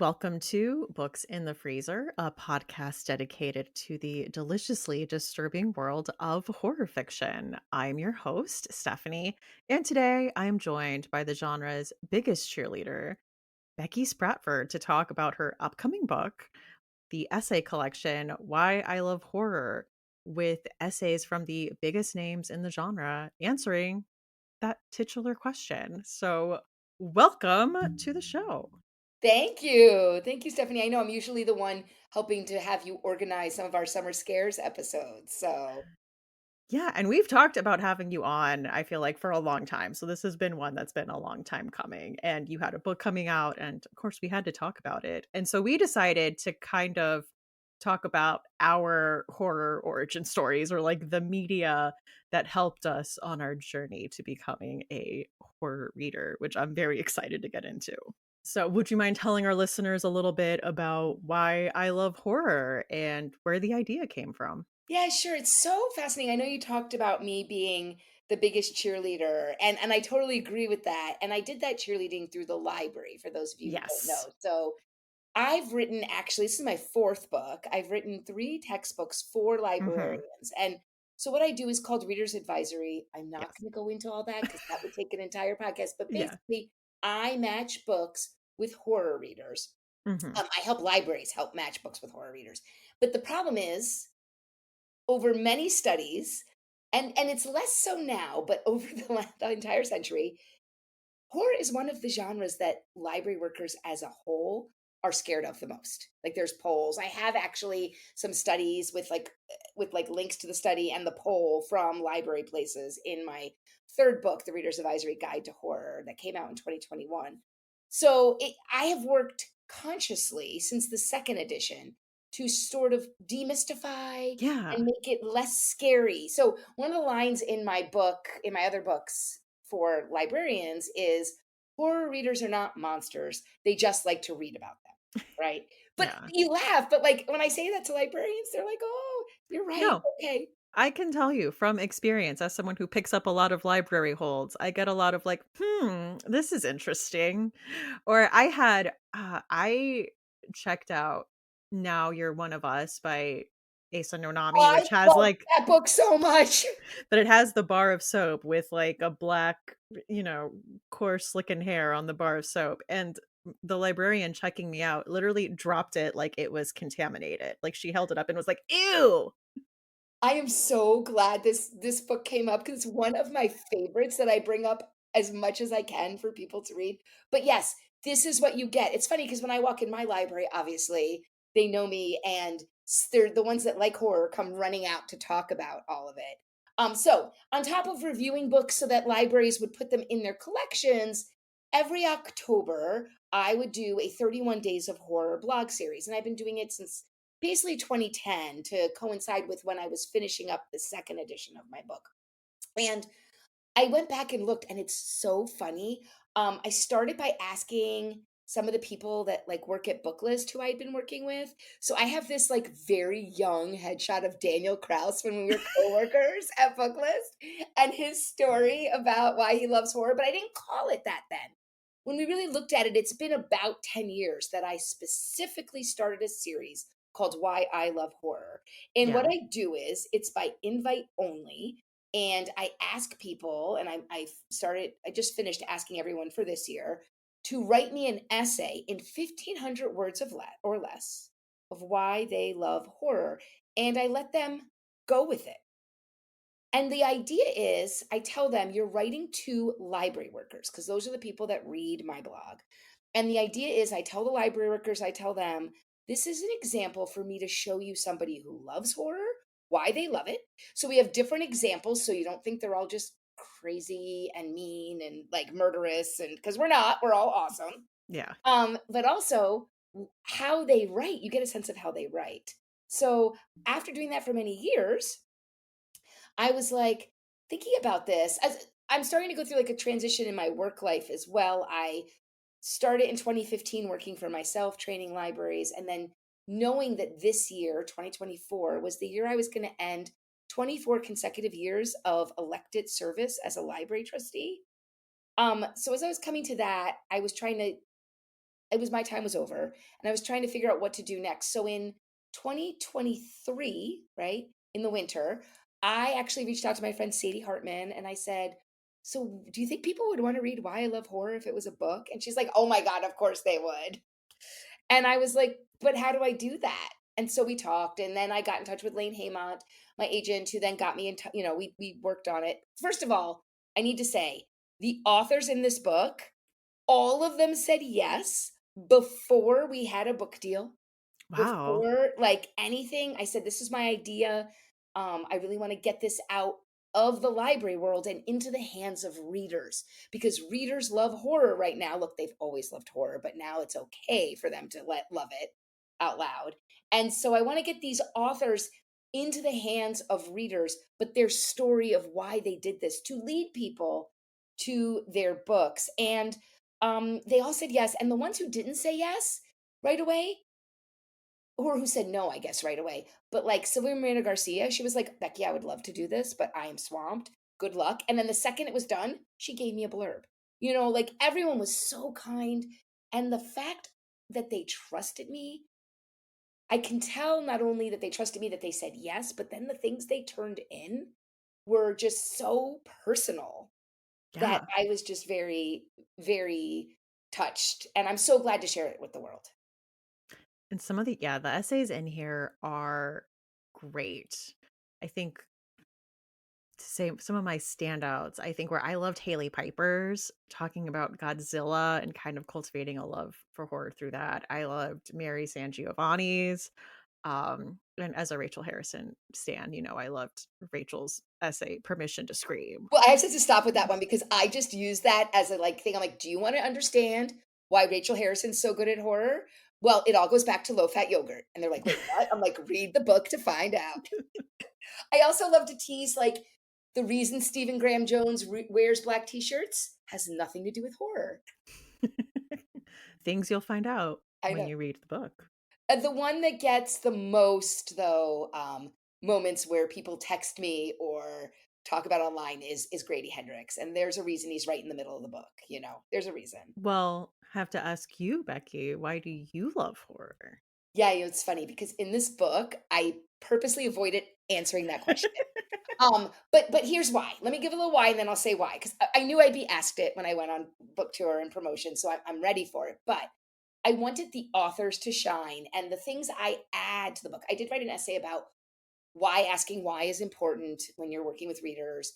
Welcome to Books in the Freezer, a podcast dedicated to the deliciously disturbing world of horror fiction. I'm your host, Stephanie, and today I am joined by the genre's biggest cheerleader, Becky Spratford, to talk about her upcoming book, the essay collection, Why I Love Horror, with essays from the biggest names in the genre answering that titular question. So, welcome to the show. Thank you. Thank you, Stephanie. I know I'm usually the one helping to have you organize some of our summer scares episodes. So, Yeah, and we've talked about having you on, I feel like, for a long time. So this has been one that's been a long time coming. And you had a book coming out, and of course, we had to talk about it. And so we decided to kind of talk about our horror origin stories or like the media that helped us on our journey to becoming a horror reader, which I'm very excited to get into. So, would you mind telling our listeners a little bit about why I love horror and where the idea came from? yeah, sure. It's so fascinating. I know you talked about me being the biggest cheerleader, and I totally agree with that. And I did that cheerleading through the library, for those of you who don't Yes. know. So, I've written actually, this is my fourth book. I've written three textbooks for Mhm. librarians. And so, what I do is called Reader's Advisory. I'm not Yes. going to go into all that because that would take an entire podcast. But Yeah. basically, I match books with horror readers. Mhm. I help libraries help match books with horror readers. But the problem is, over many studies, and it's less so now, but over the entire century, horror is one of the genres that library workers as a whole are scared of the most. Like there's polls. I have actually some studies with like links to the study and the poll from library places in my third book, The Reader's Advisory Guide to Horror, that came out in 2021. I have worked consciously since the second edition to sort of demystify Yeah. and make it less scary. So one of the lines in my book, in my other books, for librarians is horror readers are not monsters. They just like to read about them. Right. But Yeah. you laugh. But like when I say that to librarians, they're like, oh, you're right. No, Okay. I can tell you from experience as someone who picks up a lot of library holds, I get a lot of like, this is interesting." Or I checked out Now You're One of Us by Asa Nonami, I which has love like that book so much. but it has the bar of soap with like a black, you know, coarse looking hair on the bar of soap. And the librarian checking me out literally dropped it like it was contaminated. Like she held it up and was like, ew. I am so glad this book came up because it's one of my favorites that I bring up as much as I can for people to read. But yes, this is what you get. It's funny because when I walk in my library, obviously they know me, and they're the ones that like horror come running out to talk about all of it. So on top of reviewing books so that libraries would put them in their collections, every October I would do a 31 Days of Horror blog series, and I've been doing it since basically 2010 to coincide with when I was finishing up the second edition of my book. And I went back and looked, and it's so funny. I started by asking some of the people that like work at Booklist who I'd been working with. So I have this like very young headshot of Daniel Kraus when we were coworkers at Booklist and his story about why he loves horror, but I didn't call it that then. When we really looked at it, it's been about 10 years that I specifically started a series called Why I Love Horror. And what Yeah. I do is it's by invite only, and I ask people, and I just finished asking everyone for this year to write me an essay in 1,500 words or less of why they love horror. And I let them go with it. And the idea is I tell them you're writing to library workers because those are the people that read my blog. And the idea is I tell the library workers, I tell them, this is an example for me to show you somebody who loves horror, why they love it. So we have different examples so you don't think they're all just crazy and mean and like murderous, and because we're not, we're all awesome. Yeah. But also how they write, you get a sense of how they write. So after doing that for many years, I was like thinking about this as I'm starting to go through like a transition in my work life as well. I started in 2015 working for myself, training libraries, and then knowing that this year, 2024, was the year I was going to end 24 consecutive years of elected service as a library trustee. So as I was coming to that, I was trying to it was my time was over, and I was trying to figure out what to do next. So in 2023, right, in the winter, I actually reached out to my friend Sadie Hartman and I said, "So, do you think people would want to read Why I Love Horror if it was a book?" And she's like, "Oh my God, of course they would." And I was like, "But how do I do that?" And so we talked, and then I got in touch with Lane Haymont, my agent, who then got me in touch. We worked on it. First of all, I need to say the authors in this book, all of them said yes before we had a book deal. Wow. Before, like, anything, I said, "This is my idea. I really wanna get this out of the library world and into the hands of readers, because readers love horror right now." Look, they've always loved horror, but now it's okay for them to let love it out loud. And so I wanna get these authors into the hands of readers, but their story of why they did this to lead people to their books. And, they all said yes, and the ones who didn't say yes right away, or who said no, I guess, right away. But like Sylvia Miranda Garcia, she was like, "Becky, I would love to do this, but I am swamped. Good luck." And then the second it was done, she gave me a blurb. Like everyone was so kind. And the fact that they trusted me, I can tell not only that they trusted me, that they said yes, but then the things they turned in were just so personal that Yeah. I was just very, very touched. And I'm so glad to share it with the world. And some of the essays in here are great. I think to say some of my standouts, I think where I loved Haley Piper's talking about Godzilla and kind of cultivating a love for horror through that. I loved Mary Sangiovanni's, and as a Rachel Harrison stan, I loved Rachel's essay, Permission to Scream. Well, I have to stop with that one because I just use that as a like thing. I'm like, do you want to understand why Rachel Harrison's so good at horror? Well, it all goes back to low fat yogurt. And they're like, wait, what? I'm like, read the book to find out. I also love to tease like the reason Stephen Graham Jones wears black t shirts has nothing to do with horror. Things you'll find out I when know. you read the book. The one that gets the most, though, moments where people text me or talk about online is Grady Hendrix. And there's a reason he's right in the middle of the book. There's a reason. Well, have to ask you, Becky, why do you love horror? Yeah, it's funny because in this book, I purposely avoided answering that question. But here's why. Let me give a little why, and then I'll say why. Because I knew I'd be asked it when I went on book tour and promotion, so I'm ready for it. But I wanted the authors to shine, and the things I add to the book. I did write an essay about why asking why is important when you're working with readers.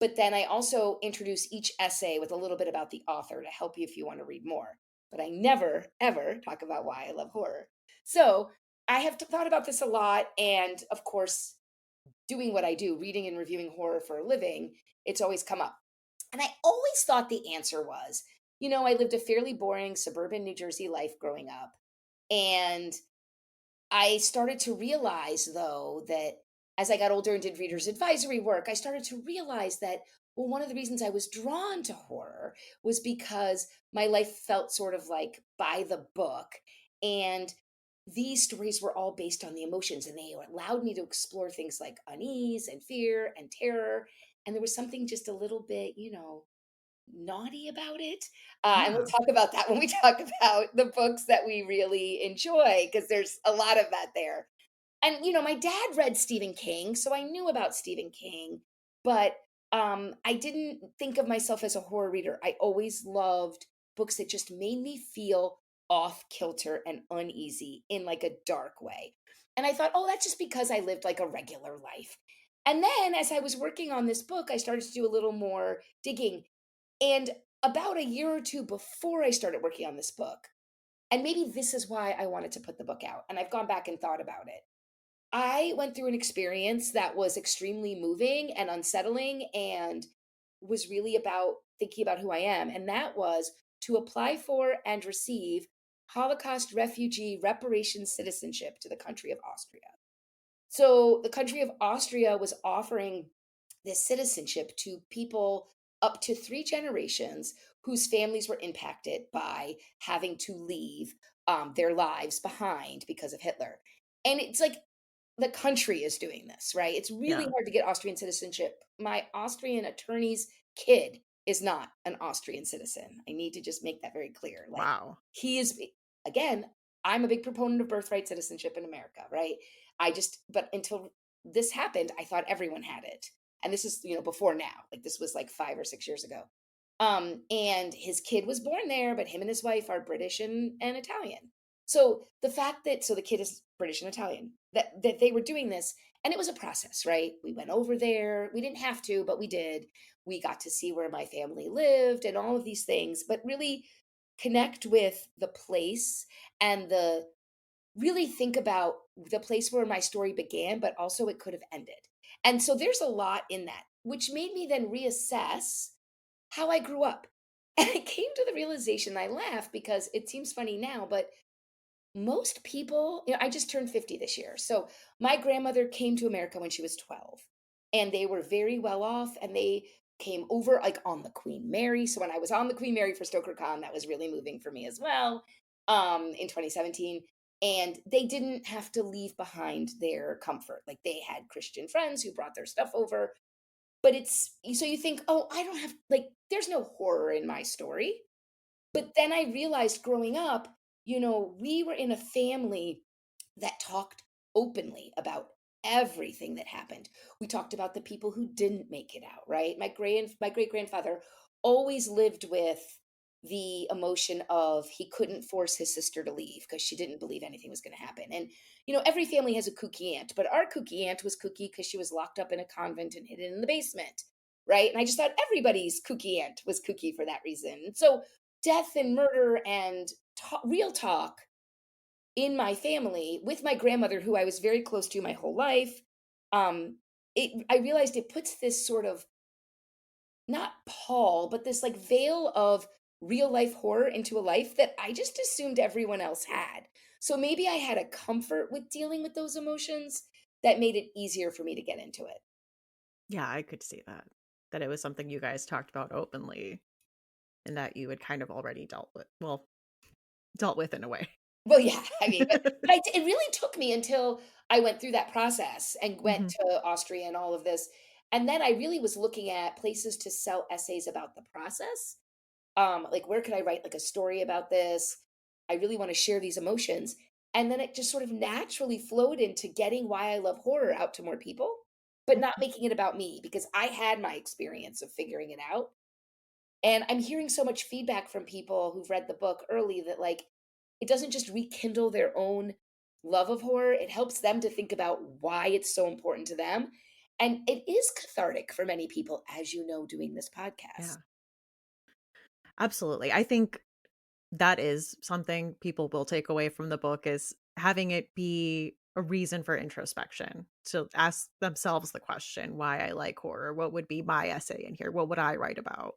But then I also introduce each essay with a little bit about the author to help you if you want to read more. But I never, ever talk about why I love horror. So I have thought about this a lot. And of course, doing what I do, reading and reviewing horror for a living, it's always come up. And I always thought the answer was, I lived a fairly boring suburban New Jersey life growing up. And I started to realize, though, that as I got older and did readers' advisory work, I started to realize that, well, one of the reasons I was drawn to horror was because my life felt sort of like by the book. And these stories were all based on the emotions, and they allowed me to explore things like unease and fear and terror. And there was something just a little bit, naughty about it. And we'll Yeah. talk about that when we talk about the books that we really enjoy, because there's a lot of that there. And, my dad read Stephen King, so I knew about Stephen King, but I didn't think of myself as a horror reader. I always loved books that just made me feel off kilter and uneasy in like a dark way. And I thought, oh, that's just because I lived like a regular life. And then as I was working on this book, I started to do a little more digging. And about a year or two before I started working on this book, and maybe this is why I wanted to put the book out, and I've gone back and thought about it. I went through an experience that was extremely moving and unsettling and was really about thinking about who I am. And that was to apply for and receive Holocaust refugee reparations citizenship to the country of Austria. So the country of Austria was offering this citizenship to people up to three generations whose families were impacted by having to leave their lives behind because of Hitler. And it's like the country is doing this, right? It's really Yeah. hard to get Austrian citizenship. My Austrian attorney's kid is not an Austrian citizen. I need to just make that very clear. Like, Wow. he is, again, I'm a big proponent of birthright citizenship in America, right? But until this happened, I thought everyone had it. And this is, before now. Like, this was like 5 or 6 years ago. And his kid was born there, but him and his wife are British and Italian. So the kid is British and Italian, that they were doing this, and it was a process, right? We went over there. We didn't have to, but we did. We got to see where my family lived and all of these things, but really connect with the place and the really think about the place where my story began, but also it could have ended. And so there's a lot in that, which made me then reassess how I grew up. And I came to the realization, I laugh because it seems funny now, but most people, I just turned 50 this year. So my grandmother came to America when she was 12, and they were very well off, and they came over like on the Queen Mary. So when I was on the Queen Mary for StokerCon, that was really moving for me as well, in 2017. And they didn't have to leave behind their comfort. Like, they had Christian friends who brought their stuff over. But so you think, oh, I don't have, like, there's no horror in my story. But then I realized growing up, we were in a family that talked openly about everything that happened. We talked about the people who didn't make it out, right? My great grandfather always lived with the emotion of he couldn't force his sister to leave because she didn't believe anything was going to happen. And every family has a kooky aunt, but our kooky aunt was kooky because she was locked up in a convent and hidden in the basement, right? And I just thought everybody's kooky aunt was kooky for that reason. And so death and murder and real talk in my family with my grandmother, who I was very close to my whole life, I realized it puts this sort of, not pall, but this like veil of real life horror into a life that I just assumed everyone else had. So maybe I had a comfort with dealing with those emotions that made it easier for me to get into it. Yeah, I could see that. That it was something you guys talked about openly and that you had kind of already dealt with in a way. Well, yeah, I mean, but it really took me until I went through that process and went Mhm. to Austria and all of this. And then I really was looking at places to sell essays about the process. Like, where could I write like a story about this? I really want to share these emotions. And then it just sort of naturally flowed into getting why I love horror out to more people, but not Mhm. making it about me because I had my experience of figuring it out. And I'm hearing so much feedback from people who've read the book early that, like, it doesn't just rekindle their own love of horror, it helps them to think about why it's so important to them. And it is cathartic for many people, as you know, doing this podcast. Yeah, absolutely. I think that is something people will take away from the book is having it be a reason for introspection to ask themselves the question why I like horror. What would be my essay in here? What would I write about?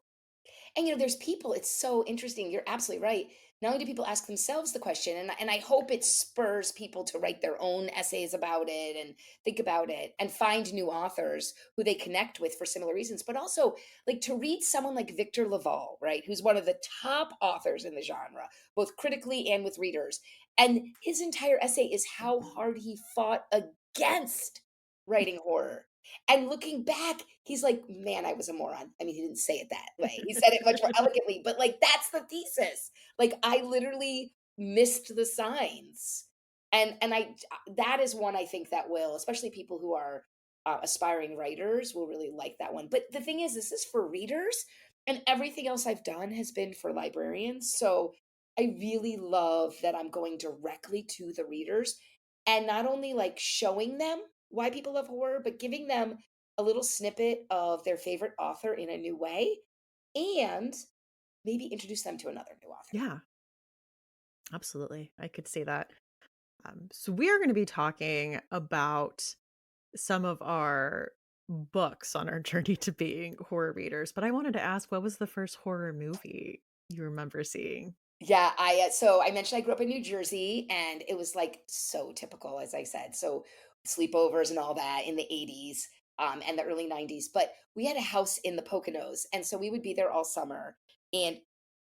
And there's people, it's so interesting. You're absolutely right. Not only do people ask themselves the question, and I hope it spurs people to write their own essays about it and think about it and find new authors who they connect with for similar reasons, but also like to read someone like Victor Laval, right? Who's one of the top authors in the genre, both critically and with readers. And his entire essay is how hard he fought against writing horror. And looking back, he's like, "Man, I was a moron." I mean, he didn't say it that way. He said it much more elegantly, but, like, that's the thesis. Like, I literally missed the signs. That is one I think that will, especially people who are, aspiring writers will really like that one. But the thing is, this is for readers, and everything else I've done has been for librarians, so I really love that I'm going directly to the readers and not only, like, showing them why people love horror, but giving them a little snippet of their favorite author in a new way, and maybe introduce them to another new author. Yeah, absolutely. I could see that. So we're going to be talking about some of our books on our journey to being horror readers, but I wanted to ask, what was the first horror movie you remember seeing? Yeah, I mentioned I grew up in New Jersey, and it was, like, so typical, as I said, so sleepovers and all that in the '80s, and the early '90s, but we had a house in the Poconos, and so we would be there all summer, and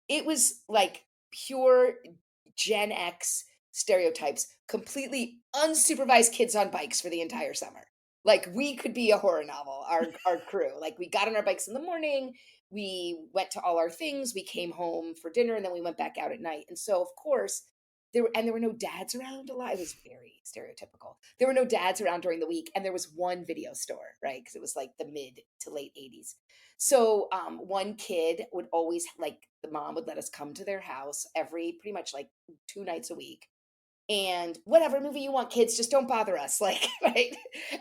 it was like pure Gen X stereotypes, completely unsupervised kids on bikes for the entire summer. Like, we could be a horror novel, our crew. Like, we got on our bikes in the morning, we went to all our things, we came home for dinner, and then we went back out at night. And so, of course, there were no dads around a lot. It was very stereotypical. There were no dads around during the week, and there was one video store, right? Because it was like the mid to late 80s. So one kid would always like the mom would let us come to their house every pretty much like 2 nights a week, and whatever movie you want, kids, just don't bother us, like, right?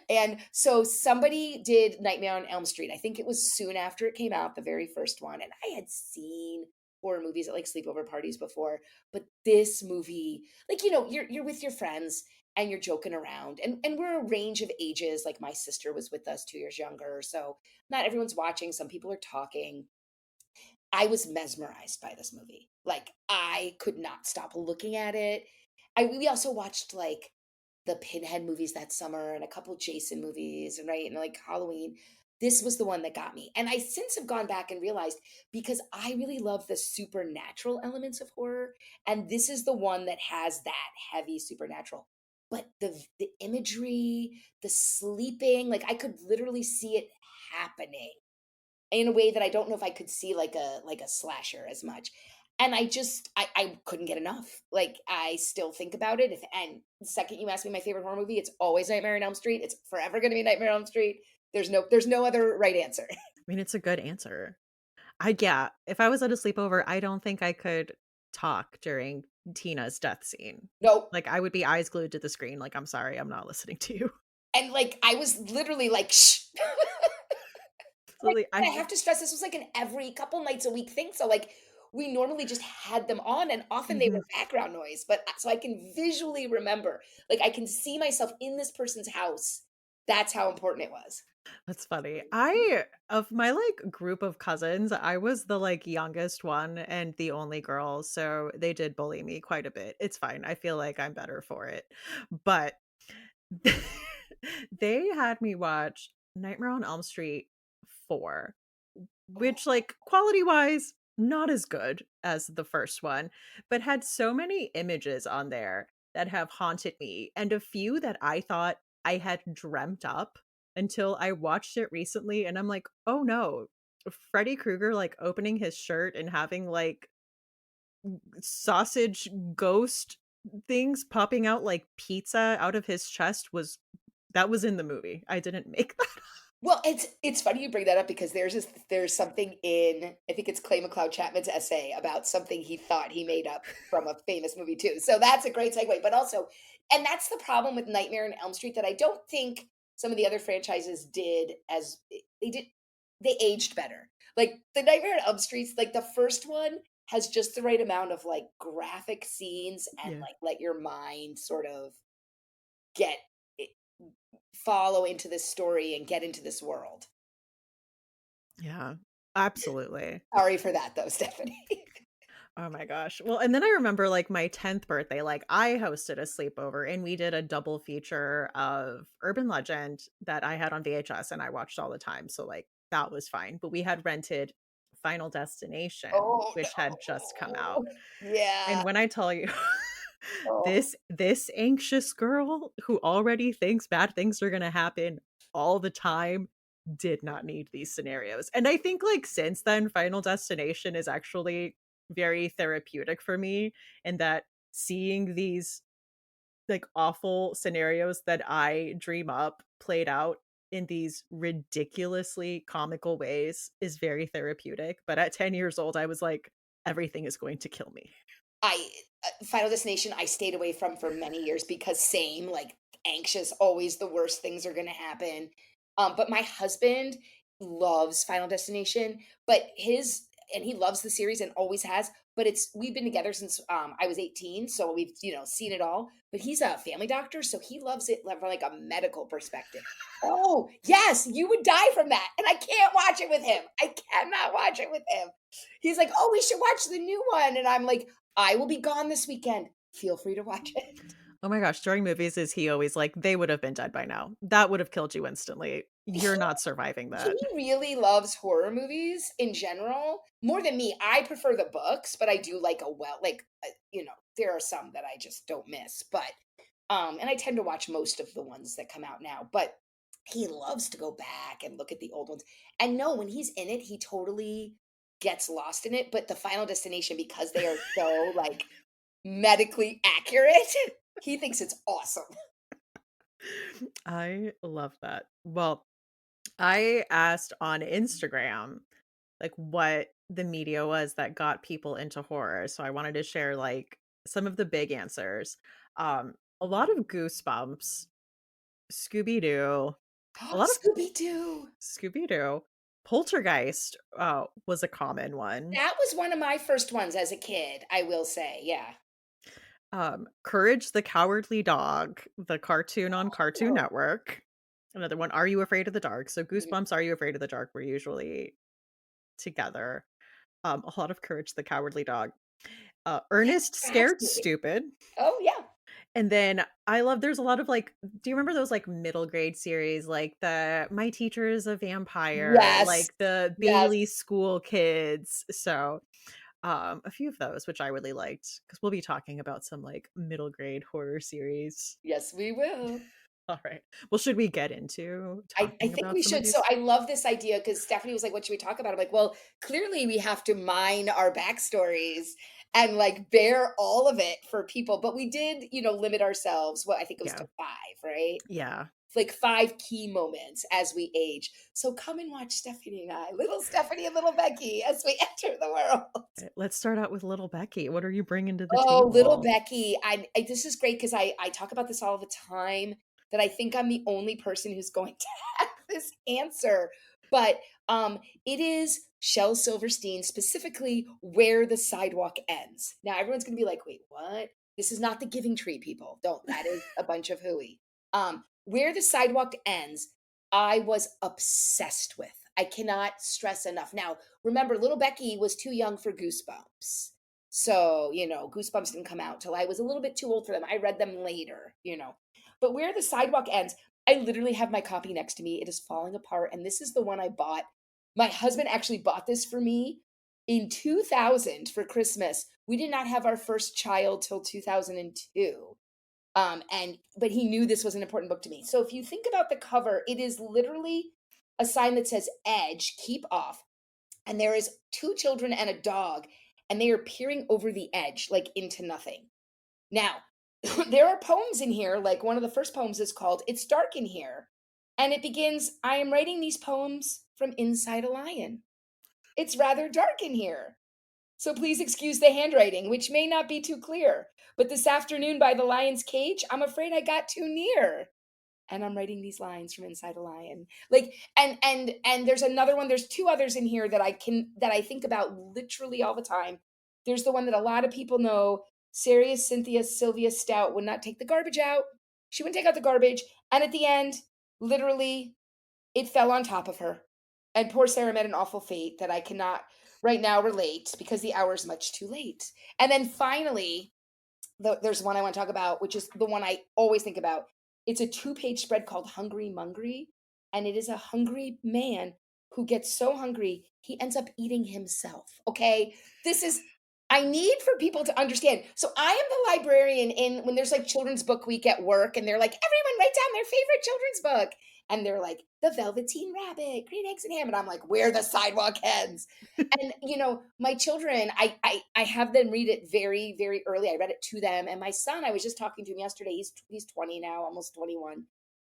And so somebody did Nightmare on Elm Street. I think it was soon after it came out, the very first one. And I had seen horror movies at like sleepover parties before, but this movie, like, you're with your friends and you're joking around, and we're a range of ages. Like my sister was with us 2 years younger, so not everyone's watching. Some people are talking. I was mesmerized by this movie. Like, I could not stop looking at it. We also watched, like, the Pinhead movies that summer and a couple Jason movies, and right, and, like, Halloween. This was the one that got me, and I since have gone back and realized, because I really love the supernatural elements of horror, and this is the one that has that heavy supernatural. But the imagery, the sleeping, like, I could literally see it happening in a way that I don't know if I could see like a slasher as much. And I couldn't get enough. Like, I still think about it. If and the second you ask me my favorite horror movie, it's always Nightmare on Elm Street. It's forever gonna be Nightmare on Elm Street. There's no other right answer. I mean, it's a good answer. I Yeah, if I was at a sleepover, I don't think I could talk during Tina's death scene. Nope. Like, I would be eyes glued to the screen, like, "I'm sorry, I'm not listening to you." And like I was literally like, shh. Like, Absolutely, I have to stress this was like an every couple nights a week thing. So like we normally just had them on, and often they Mhm. were background noise, but so I can visually remember. Like, I can see myself in this person's house. That's how important it was. That's funny. I Of my, like, group of cousins, I was the, like, youngest one and the only girl, so they did bully me quite a bit. It's fine, I feel like I'm better for it. But they had me watch Nightmare on Elm Street 4, Oh, which, like, quality-wise, not as good as the first one, but had so many images on there that have haunted me, and a few that I thought I had dreamt up until I watched it recently, and I'm like, "Oh, no." Freddy Krueger, like, opening his shirt and having, like, sausage ghost things popping out like pizza out of his chest was in the movie. I didn't make that. well, it's funny you bring that up because there's something in, I think it's Clay McLeod Chapman's essay about something he thought he made up from a famous movie too. So that's a great segue. But also, and that's the problem with Nightmare on Elm Street that I don't think some of the other franchises did as they did. They aged better. Like the Nightmare on Elm Streets, like the first one has just the right amount of like graphic scenes and Yeah. like let your mind sort of get follow into this story and get into this world. Yeah. Absolutely. Sorry for that though, Stephanie. Oh my gosh. Well, and then I remember like my 10th birthday, like I hosted a sleepover and we did a double feature of Urban Legend that I had on VHS and I watched all the time. So like that was fine. But we had rented Final Destination, Oh, which had just come out. no. Yeah. And when I tell you Oh, this anxious girl who already thinks bad things are gonna happen all the time did not need these scenarios. And I think, like, since then, Final Destination is actually very therapeutic for me in that seeing these, like, awful scenarios that I dream up played out in these ridiculously comical ways is very therapeutic. But at 10 years old, I was like, "Everything is going to kill me." I Final Destination, I stayed away from for many years because same, like, anxious, always the worst things are gonna happen. But my husband loves Final Destination, but his and he loves the series and always has, but it's we've been together since, I was 18, so we've, seen it all, but he's a family doctor, so he loves it from, like, a medical perspective. Oh, yes, you would die from that, and I can't watch it with him. I cannot watch it with him. He's like, "Oh, we should watch the new one," and I'm like, I will be gone this weekend. Feel free to watch it. Oh my gosh, during movies, is he always like, "They would have been dead by now. That would have killed you instantly. You're He not surviving he that." really loves horror movies in general, more than me. I prefer the books, but I do like there are some that I just don't miss, but, and I tend to watch most of the ones that come out now, but he loves to go back and look at the old ones, and no, when he's in it, he totally gets lost in it, but the final destination, because they are so, like, medically accurate, he thinks it's awesome. I love that. Well, I asked on Instagram, like, what the media was that got people into horror, so I wanted to share, like, some of the big answers. A lot of Goosebumps, Scooby-Doo, a lot of Scooby-Doo. Scooby-Doo, Poltergeist, was a common one. That was one of my first ones as a kid, I will say, yeah. Courage the Cowardly Dog, the cartoon on Cartoon Oh. Network. Another one, Are You Afraid of the Dark? So Mhm. Goosebumps, Are You Afraid of the Dark were usually together. A lot of Courage the Cowardly Dog. That's Ernest Scared fascinating. Stupid. Oh, yeah. And then I love there's a lot of, like, do you remember those, like, middle grade series, like the My Teacher is a Vampire, Yes. like the Yes. Bailey School Kids? So, a few of those, which I really liked, because 'cause we'll be talking about some, like, middle grade horror series. Yes, we will. Alright. Well, should we get into I talking think about we some of should. So these? I love this idea because Stephanie was like, "What should we talk about?" I'm like, "Well, clearly we have to mine our backstories and like bear all of it for people." But we did, limit ourselves. What I think it was Yeah. to 5, right? Yeah. Like 5 key moments as we age. So come and watch Stephanie and I, little Stephanie and little Becky, as we enter the world. Let's start out with little Becky. What are you bringing to the Oh, little table? Becky. This is great because I talk about this all the time, that I think I'm the only person who's going to have this answer. But it is Shel Silverstein, specifically Where the Sidewalk Ends. Now everyone's gonna be like, wait, what? This is not the Giving Tree, people. Don't, that is a bunch of hooey. Where the Sidewalk Ends, I was obsessed with. I cannot stress enough. Now, remember, little Becky was too young for Goosebumps. So, Goosebumps didn't come out till I was a little bit too old for them. I read them later. But Where the Sidewalk Ends, I literally have my copy next to me. It is falling apart. And this is the one I bought. My husband actually bought this for me in 2000 for Christmas. We did not have our first child till 2002. But he knew this was an important book to me. So if you think about the cover, it is literally a sign that says edge, keep off, and there is two children and a dog, and they are peering over the edge like into nothing. Now, there are poems in here, like one of the first poems is called It's Dark in Here, and it begins, I am writing these poems from inside a lion. It's rather dark in here, so please excuse the handwriting, which may not be too clear, but this afternoon by the lion's cage, I'm afraid I got too near, and I'm writing these lines from inside a lion. Like, and there's another one, there's two others in here that I think about literally all the time. There's the one that a lot of people know. Serious Cynthia Sylvia Stout would not take the garbage out. She wouldn't take out the garbage. And at the end, literally, it fell on top of her. And poor Sarah met an awful fate that I cannot right now relate because the hour is much too late. And then finally, there's one I want to talk about, which is the one I always think about. It's a two-page spread called Hungry Mungry, and it is a hungry man who gets so hungry he ends up eating himself. Okay, this is, I need for people to understand. So I am the librarian in when there's like children's book week at work, and they're like, everyone write down their favorite children's book, and they're like, The Velveteen Rabbit, Green Eggs and Ham, and I'm like, Where the Sidewalk Ends. And my children, I have them read it very, very early. I read it to them. And my son, I was just talking to him yesterday. He's 20 now, almost 21.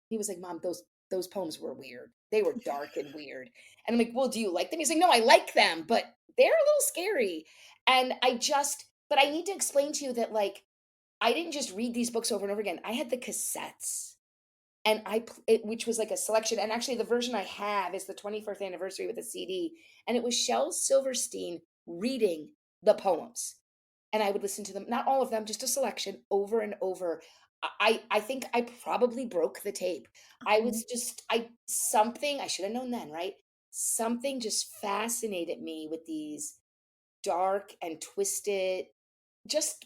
He was like, Mom, those poems were weird. They were dark and weird. And I'm like, Well, do you like them? He's like, No, I like them, but they're a little scary. And but I need to explain to you that, like, I didn't just read these books over and over again. I had the cassettes, and which was like a selection. And actually, the version I have is the 21st anniversary with a CD, and it was Shel Silverstein reading the poems, and I would listen to them, not all of them, just a selection over and over. I think I probably broke the tape. I Oh, was just I something I should have known then, right? Something just fascinated me with these dark and twisted, just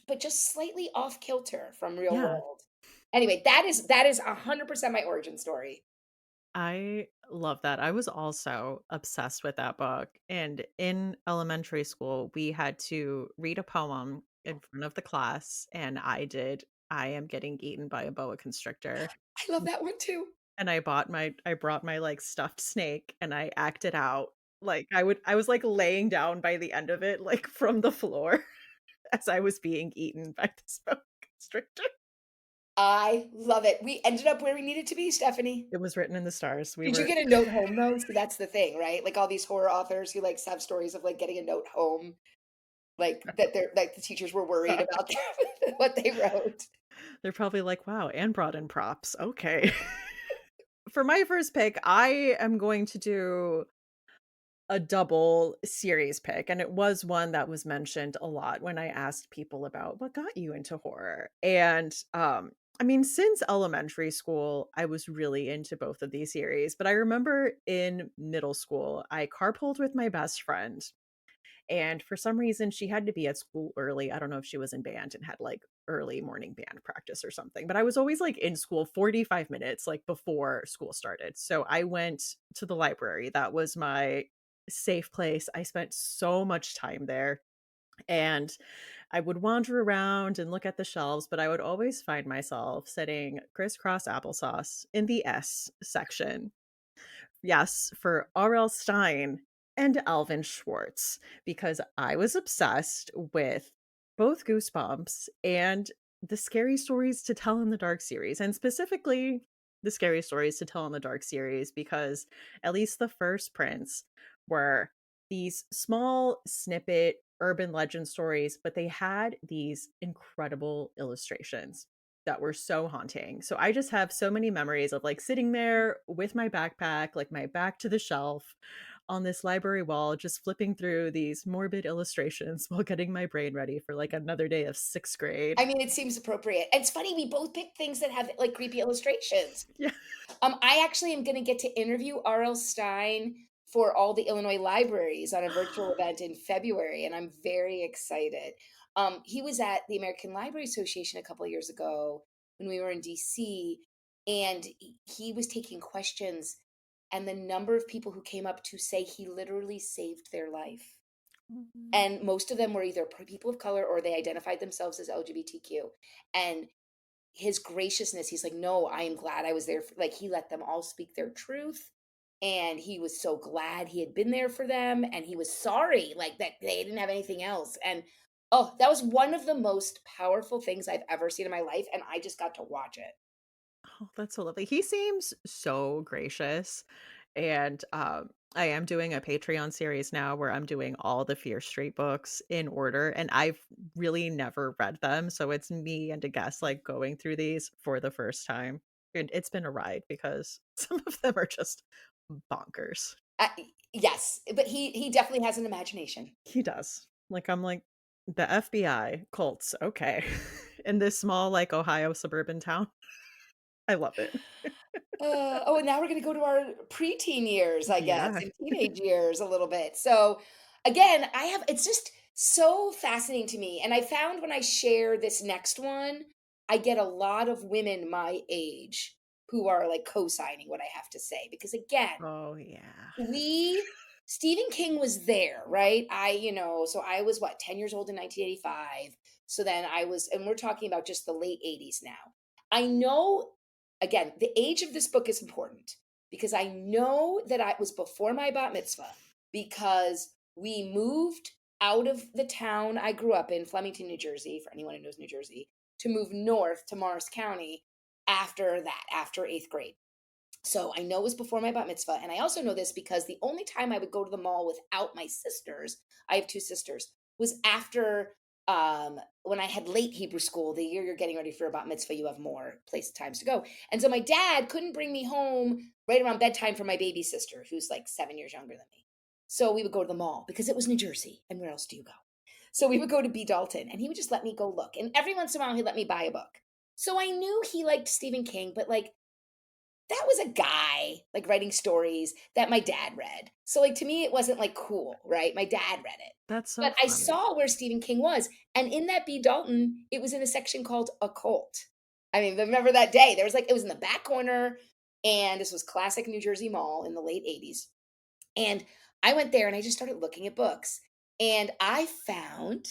slightly off kilter from real yeah. world. Anyway, that is 100% my origin story. I love that. I was also obsessed with that book, and in elementary school, we had to read a poem in front of the class, and I did I Am Getting Eaten by a Boa Constrictor, I love that one too. and I brought my, like, stuffed snake, and I acted out Like, I was, like, laying down by the end of it, like, from the floor as I was being eaten by this boa constrictor. I love it. We ended up where we needed to be, Stephanie. It was written in the stars. We Did you were get a note home though? See, that's the thing, right? Like all these horror authors who like have stories of like getting a note home, like that they're like the teachers were worried about what they wrote. they're probably like, "Wow, and brought in props. Okay." For my first pick, I am going to do a double series pick, and it was one that was mentioned a lot when I asked people about what got you into horror. And I mean, since elementary school, I was really into both of these series, but I remember in middle school, I carpooled with my best friend, and for some reason she had to be at school early. I don't know if she was in band and had like early morning band practice or something, but I was always like in school 45 minutes like before school started. So I went to the library. That was my safe place. I spent so much time there, and I would wander around and look at the shelves, but I would always find myself sitting crisscross applesauce in the S section. Yes, for R.L. Stein and Alvin Schwartz, because I was obsessed with both Goosebumps and the Scary Stories to Tell in the Dark series, and specifically the Scary Stories to Tell in the Dark series, because at least the first prints were these small snippet urban legend stories, but they had these incredible illustrations that were so haunting. So I just have so many memories of like sitting there with my backpack, like my back to the shelf on this library wall, just flipping through these morbid illustrations while getting my brain ready for like another day of sixth grade. I mean, it seems appropriate. It's funny, we both picked things that have like creepy illustrations. Yeah. I actually am going to get to interview R.L. Stein for all the Illinois libraries on a virtual event in February, and I'm very excited. He was at the American Library Association a couple of years ago when we were in DC, and he was taking questions, and the number of people who came up to say he literally saved their life. Mhm. And most of them were either people of color or they identified themselves as LGBTQ. And his graciousness, he's like, "No, I am glad I was there." Like, he let them all speak their truth, and he was so glad he had been there for them, and he was sorry, like, that they didn't have anything else, and, oh, that was one of the most powerful things I've ever seen in my life, and I just got to watch it. Oh, that's so lovely. He seems so gracious. And I am doing a Patreon series now where I'm doing all the Fear Street books in order. And I've really never read them. So it's me and a guest like going through these for the first time. And it's been a ride because some of them are just bonkers. Yes, but he definitely has an imagination. He does. Like, I'm like, the FBI, cults, okay. In this small, like, Ohio suburban town. I love it. Oh, and now we're gonna go to our preteen years, I guess, Yeah. and teenage years a little bit. So, again, I have it's just so fascinating to me, and I found when I share this next one, I get a lot of women my age who are, like, co-signing what I have to say, because, again, Oh, yeah. we Stephen King was there, right? So I was what, 10 years old in 1985. So then I was, and we're talking about just the late 80s now. I know, again, the age of this book is important because I know that I was before my bat mitzvah because we moved out of the town I grew up in, Flemington, New Jersey, for anyone who knows New Jersey, to move north to Morris County after that, after eighth grade. So I know it was before my bat mitzvah. And I also know this because the only time I would go to the mall without my sisters, I have two sisters, was after when I had late Hebrew school. The year you're getting ready for a bat mitzvah, you have more place times to go. And so my dad couldn't bring me home right around bedtime for my baby sister, who's like 7 years younger than me. So we would go to the mall because it was New Jersey. And where else do you go? So we would go to B. Dalton and he would just let me go look. And every once in a while, he'd let me buy a book. So I knew he liked Stephen King, but like that was a guy, like, writing stories that my dad read. So, like, to me, it wasn't, like, cool, right? My dad read it. That's so But I funny. saw where Stephen King was, and in that B. Dalton, it was in a section called Occult. I mean, remember that day? There was, like it was in the back corner, and this was classic New Jersey Mall in the late '80s. And I went there and I just started looking at books, and I found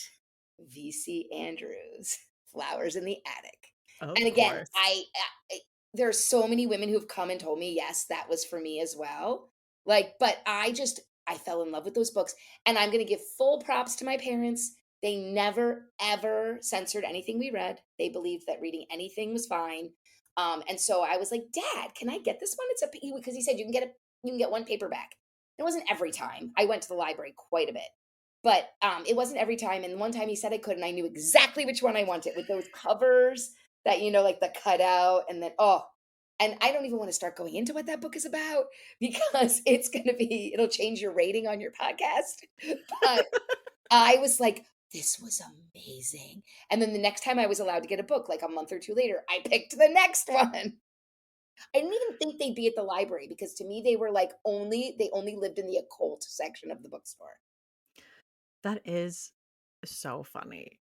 V.C. Andrews' Flowers in the Attic. And Of again, course. there are so many women who've come and told me, "Yes, that was for me as well." Like, but I fell in love with those books, and I'm gonna give full props to my parents. They never, ever censored anything we read. They believed that reading anything was fine. And so I was like, "Dad, can I get this one?" It's a because he said you can get one paperback. It wasn't every time. I went to the library quite a bit, but it wasn't every time. And one time he said I could, and I knew exactly which one I wanted with those covers that like the cutout, and then and I don't even want to start going into what that book is about because it'll change your rating on your podcast. But I was like, this was amazing. And then the next time I was allowed to get a book, like a month or two later, I picked the next one. I didn't even think they'd be at the library because to me they were like they only lived in the occult section of the bookstore. That is so funny.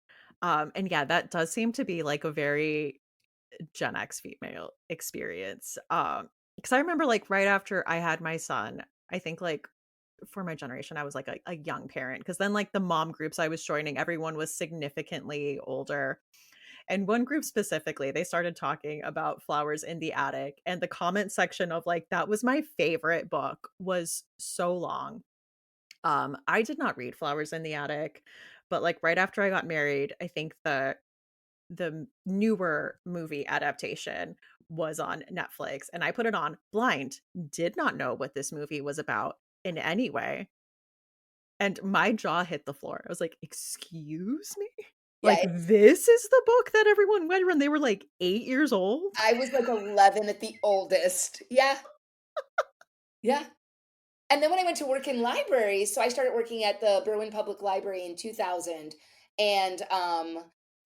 And yeah, that does seem to be like a very Gen X female experience. Because I remember like right after I had my son, I think like for my generation, I was like a young parent because then like the mom groups I was joining, everyone was significantly older. And one group specifically, they started talking about Flowers in the Attic, and the comment section of like that was my favorite book was so long. I did not read Flowers in the Attic, but like right after I got married, I think the newer movie adaptation was on Netflix, and I put it on blind, did not know what this movie was about in any way, and my jaw hit the floor. I was like, "Excuse me? Yeah, Like, this is the book that everyone read when they were, like, 8 years old?" I was like 11 at the oldest. Yeah, yeah. And then when I went to work in libraries, so I started working at the Berwyn Public Library in 2000, and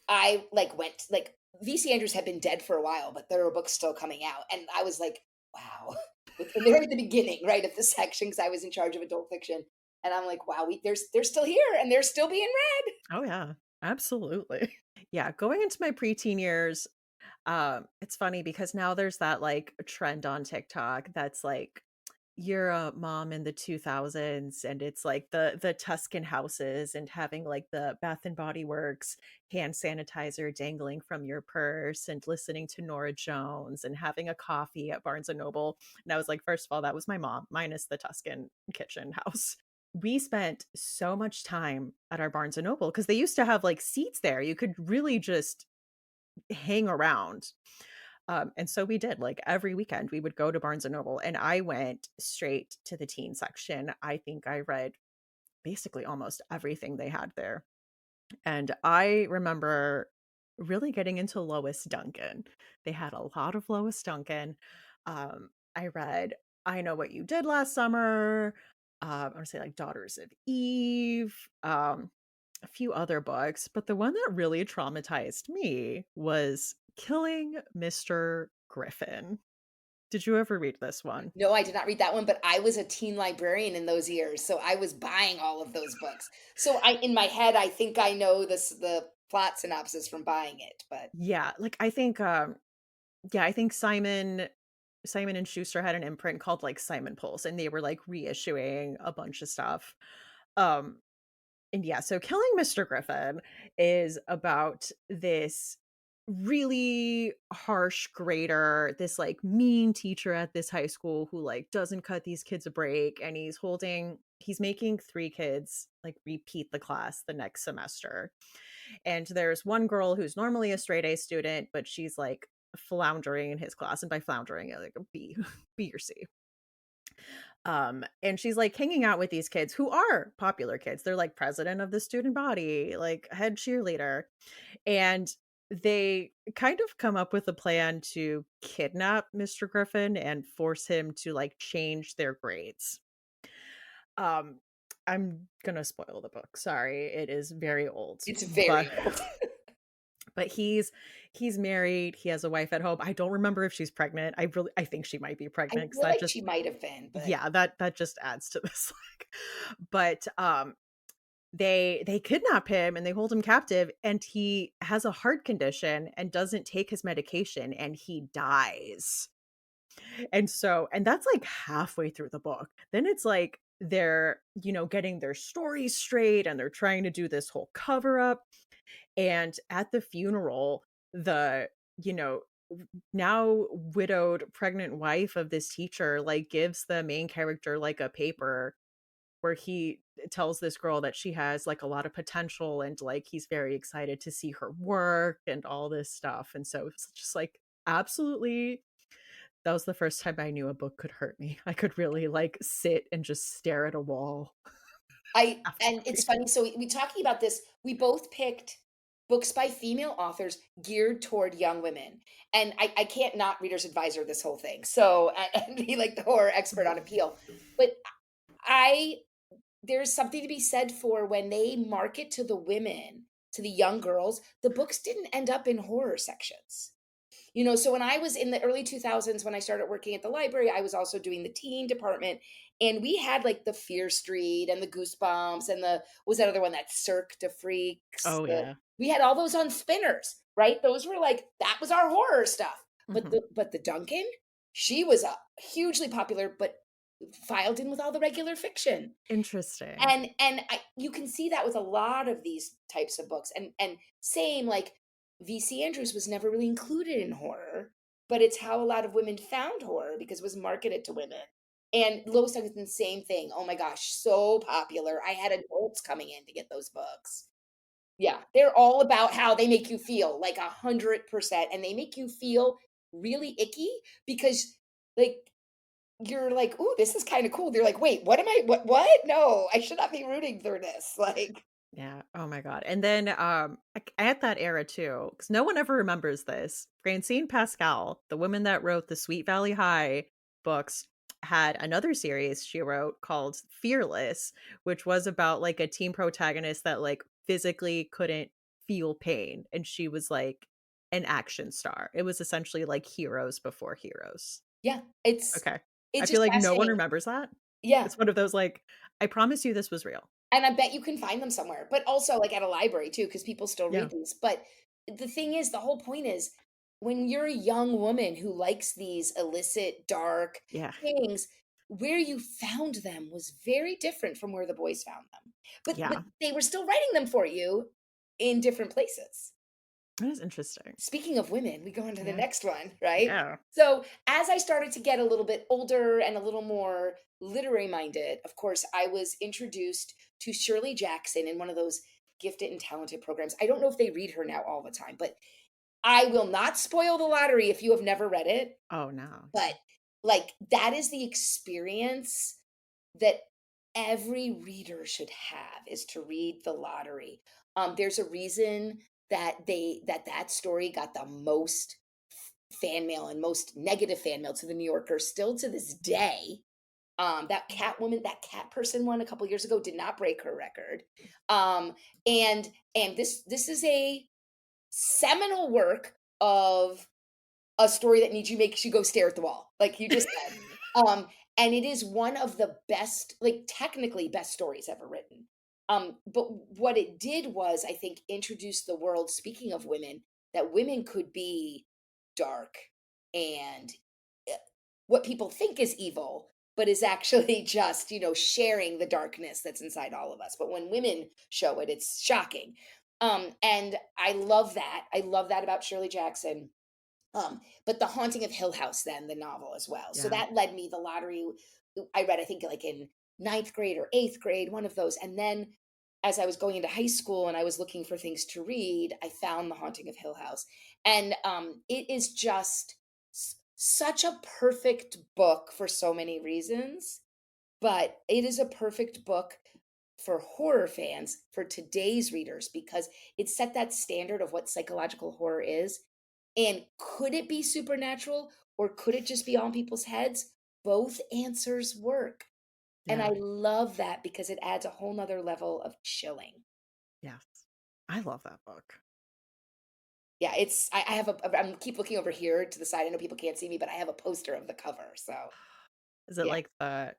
I like went like VC Andrews had been dead for a while, but there were books still coming out, and I was like, wow. And they're at the beginning, right, of the section because I was in charge of adult fiction, and I'm like, wow, they're still here and they're still being read. Oh, yeah. Absolutely. Yeah, going into my preteen years, it's funny because now there's that, like, trend on TikTok that's like, you're a mom in the 2000s, and it's like the Tuscan houses and having like the Bath and Body Works hand sanitizer dangling from your purse and listening to Nora Jones and having a coffee at Barnes and Noble. And I was like, first of all, that was my mom, minus the Tuscan kitchen house. We spent so much time at our Barnes and Noble because they used to have like seats there. You could really just hang around. And so we did, like, every weekend, we would go to Barnes& and Noble, and I went straight to the teen section. I think I read basically almost everything they had there, and I remember really getting into Lois Duncan. They had a lot of Lois Duncan. I read I Know What You Did Last Summer, I wanna say, like, Daughters of Eve, a few other books, but the one that really traumatized me was Killing Mr. Griffin. Did you ever read this one? No, I did not read that one, but I was a teen librarian in those years, so I was buying all of those books. So I in my head, I think I know the plot synopsis from buying it, but Yeah, like, I think, yeah, I think Simon and Schuster had an imprint called, like, Simon Pulse, and they were, like, reissuing a bunch of stuff. Um, and yeah, so Killing Mr. Griffin is about this really harsh grader, this like mean teacher at this high school who like doesn't cut these kids a break, and he's making three kids like repeat the class the next semester. And there's one girl who's normally a straight A student, but she's like floundering in his class, and by floundering like a B, B or C. And she's like hanging out with these kids who are popular kids. They're like president of the student body, like head cheerleader. And they kind of come up with a plan to kidnap Mr. Griffin and force him to like change their grades. Um, I'm gonna spoil the book. Sorry, it is very old. it's But very old. but he's married, he has a wife at home. I don't remember if she's pregnant. I think she might be I pregnant because feel that like just she might have been, but yeah, that just adds to this, like but, they kidnap him and they hold him captive, and he has a heart condition and doesn't take his medication, and he dies. And that's, like, halfway through the book. Then it's like they're, getting their stories straight, and they're trying to do this whole cover up, and at the funeral, the, you know, now widowed pregnant wife of this teacher, like, gives the main character, like, a paper where he tells this girl that she has like a lot of potential and like he's very excited to see her work and all this stuff. And so it's just like absolutely that was the first time I knew a book could hurt me. I could really like sit and just stare at a wall I after and it's reading. funny, so we talking about this, we both picked books by female authors geared toward young women, and I can't not reader's advisor this whole thing, so and be like the horror expert on appeal, but I there's something to be said for when they market to the women, to the young girls, the books didn't end up in horror sections. So when I was in the early 2000s, when I started working at the library, I was also doing the teen department. And we had like the Fear Street and the Goosebumps and the, was that other one, that Cirque de Freaks? Oh yeah. We had all those on spinners, right? Those were like, that was our horror stuff. But Mhm. the Duncan, she was hugely popular, but filed in with all the regular fiction. Interesting. And you can see that with a lot of these types of books, and same, like, VC Andrews was never really included in horror, but it's how a lot of women found horror because it was marketed to women. And Lois Duncan, same thing. Oh my gosh, so popular. I had adults coming in to get those books. Yeah, they're all about how they make you feel, like 100%, and they make you feel really icky because, like, you're like, "Ooh, this is kinda cool." They're like, "Wait, what am I what? No, I should not be rooting for this." Like, Yeah. Oh my god. And then, at that era too, because no one ever remembers this, Francine Pascal, the woman that wrote the Sweet Valley High books, had another series she wrote called Fearless, which was about, like, a teen protagonist that, like, physically couldn't feel pain, and she was, like, an action star. It was essentially like Heroes before Heroes. yeah, Okay. I it's feel just like no one fascinating. remembers that. Yeah, It's one of those, like, "I promise you this was real." and I bet you can find them somewhere, but also, like, at a library too, because people still Yeah. read these, but the thing is, the whole point is, when you're a young woman who likes these illicit, dark Yeah. things, where you found them was very different from where the boys found them, but Yeah. they were still writing them for you in different places. That is interesting. Speaking of women, we go on to the Yeah. next one, right? Yeah. So, as I started to get a little bit older and a little more literary minded, of course, I was introduced to Shirley Jackson in one of those gifted and talented programs. I don't know if they read her now all the time, but I will not spoil the lottery if you have never read it. Oh, no. But like, that is the experience that every reader should have, is to read The Lottery. There's a reason that that story got the most fan mail and most negative fan mail to the New Yorker still to this day. That cat woman, that cat person one a couple years ago did not break her record. Um, and this is a seminal work of a story that needs you makes you go stare at the wall, like you just said. And it is one of the best, like technically best stories ever written. But what it did was, I think, introduce the world, speaking of women, that women could be dark and uh, what people think is evil, but is actually just, sharing the darkness that's inside all of us. But when women show it, it's shocking. And I love that. I love that about Shirley Jackson. But The Haunting of Hill House, then the novel as well. So Yeah. that led me, the lottery, I read, I think, like in ninth grade or eighth grade, one of those. And then as I was going into high school and I was looking for things to read, I found The Haunting of Hill House. And it is just such a perfect book for so many reasons, but it is a perfect book for horror fans, for today's readers, because it set that standard of what psychological horror is. And could it be supernatural or could it just be on people's heads? Both answers work. And I Yeah. love that because it adds a whole nother level of chilling. Yes. I love that book. Yeah, I have I'm keep looking over here to the side. I know people can't see me, but I have a poster of the cover. So Is it yeah. like the,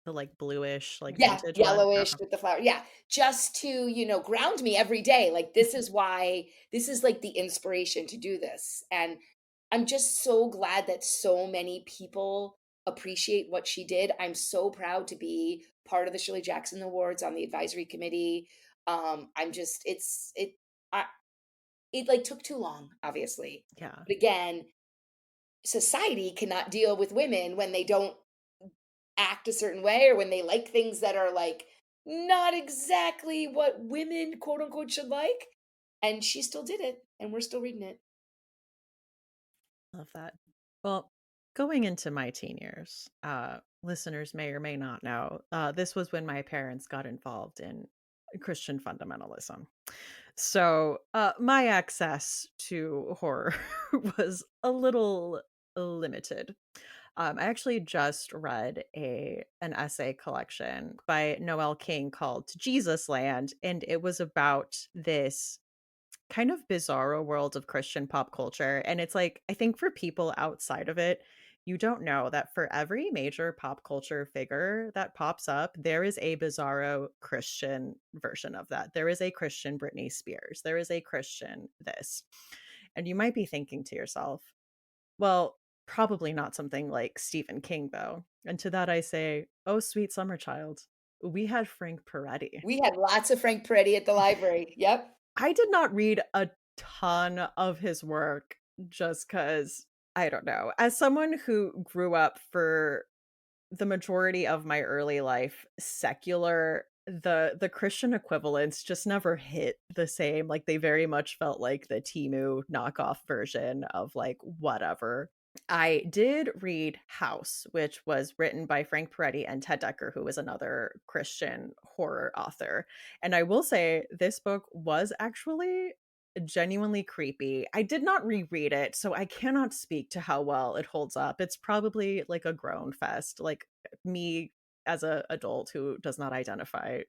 like, bluish, like, Yeah, vintage one? yellowish Okay. with the flower. Yeah, just to, ground me every day. Like, this is why this is like the inspiration to do this. And I'm just so glad that so many people appreciate what she did. I'm so proud to be part of the Shirley Jackson Awards on the advisory committee. I'm just I, it like took too long, obviously. Yeah. But again, society cannot deal with women when they don't act a certain way or when they like things that are like not exactly what women, quote unquote, should like. And she still did it, and we're still reading it. Love that. Well, going into my teen years, listeners may or may not know, this was when my parents got involved in Christian fundamentalism. So, my access to horror was a little limited. I actually just read an essay collection by Noel King called Jesus Land, and it was about this kind of bizarro world of Christian pop culture. And it's like, I think for people outside of it, you don't know that for every major pop culture figure that pops up, there is a bizarro Christian version of that. There is a Christian Britney Spears. There is a Christian this. And you might be thinking to yourself, well, probably not something like Stephen King, though. And to that I say, oh, sweet summer child, we had Frank Peretti. We had lots of Frank Peretti at the library. Yep. I did not read a ton of his work just because I don't know. As someone who grew up for the majority of my early life secular, the Christian equivalents just never hit the same. Like they very much felt like the Timu knockoff version of like whatever. I did read House, which was written by Frank Peretti and Ted Dekker, who was another Christian horror author. And I will say this book was actually genuinely creepy. I did not reread it, so I cannot speak to how well it holds up. It's probably like a grown fest. Like me as a adult who does not identify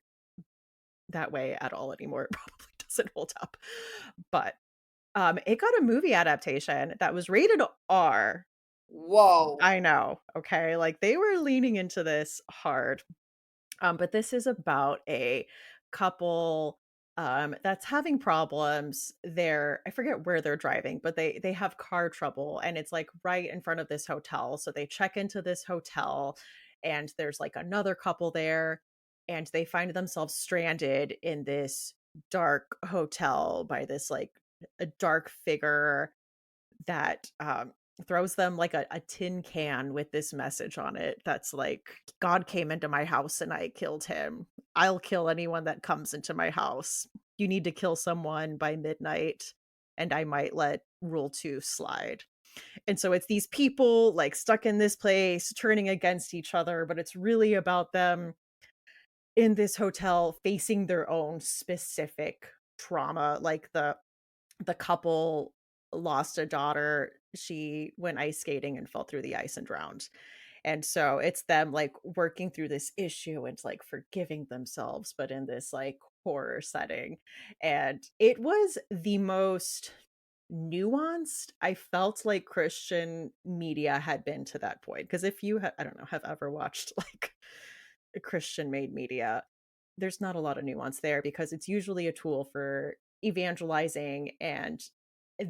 that way at all anymore, it probably doesn't hold up. But it got a movie adaptation that was rated R. Whoa. I know, okay? Like, they were leaning into this hard. But this is about a couple, that's having problems. I forget where they're driving, but they have car trouble, and it's, like, right in front of this hotel, so they check into this hotel, and there's, like, another couple there, and they find themselves stranded in this dark hotel by this, like, a dark figure that throws them like a tin can with this message on it that's like, God came into my house and I killed him. I'll kill anyone that comes into my house. You need to kill someone by midnight, and I might let rule 2 slide. And so it's these people like stuck in this place turning against each other, but it's really about them in this hotel facing their own specific trauma. Like the couple lost a daughter. She went ice skating and fell through the ice and drowned. And so it's them like working through this issue and like forgiving themselves, but in this like horror setting. And it was the most nuanced I felt like Christian media had been to that point. Because if you, I don't know, have ever watched like Christian made media, there's not a lot of nuance there because it's usually a tool for evangelizing, and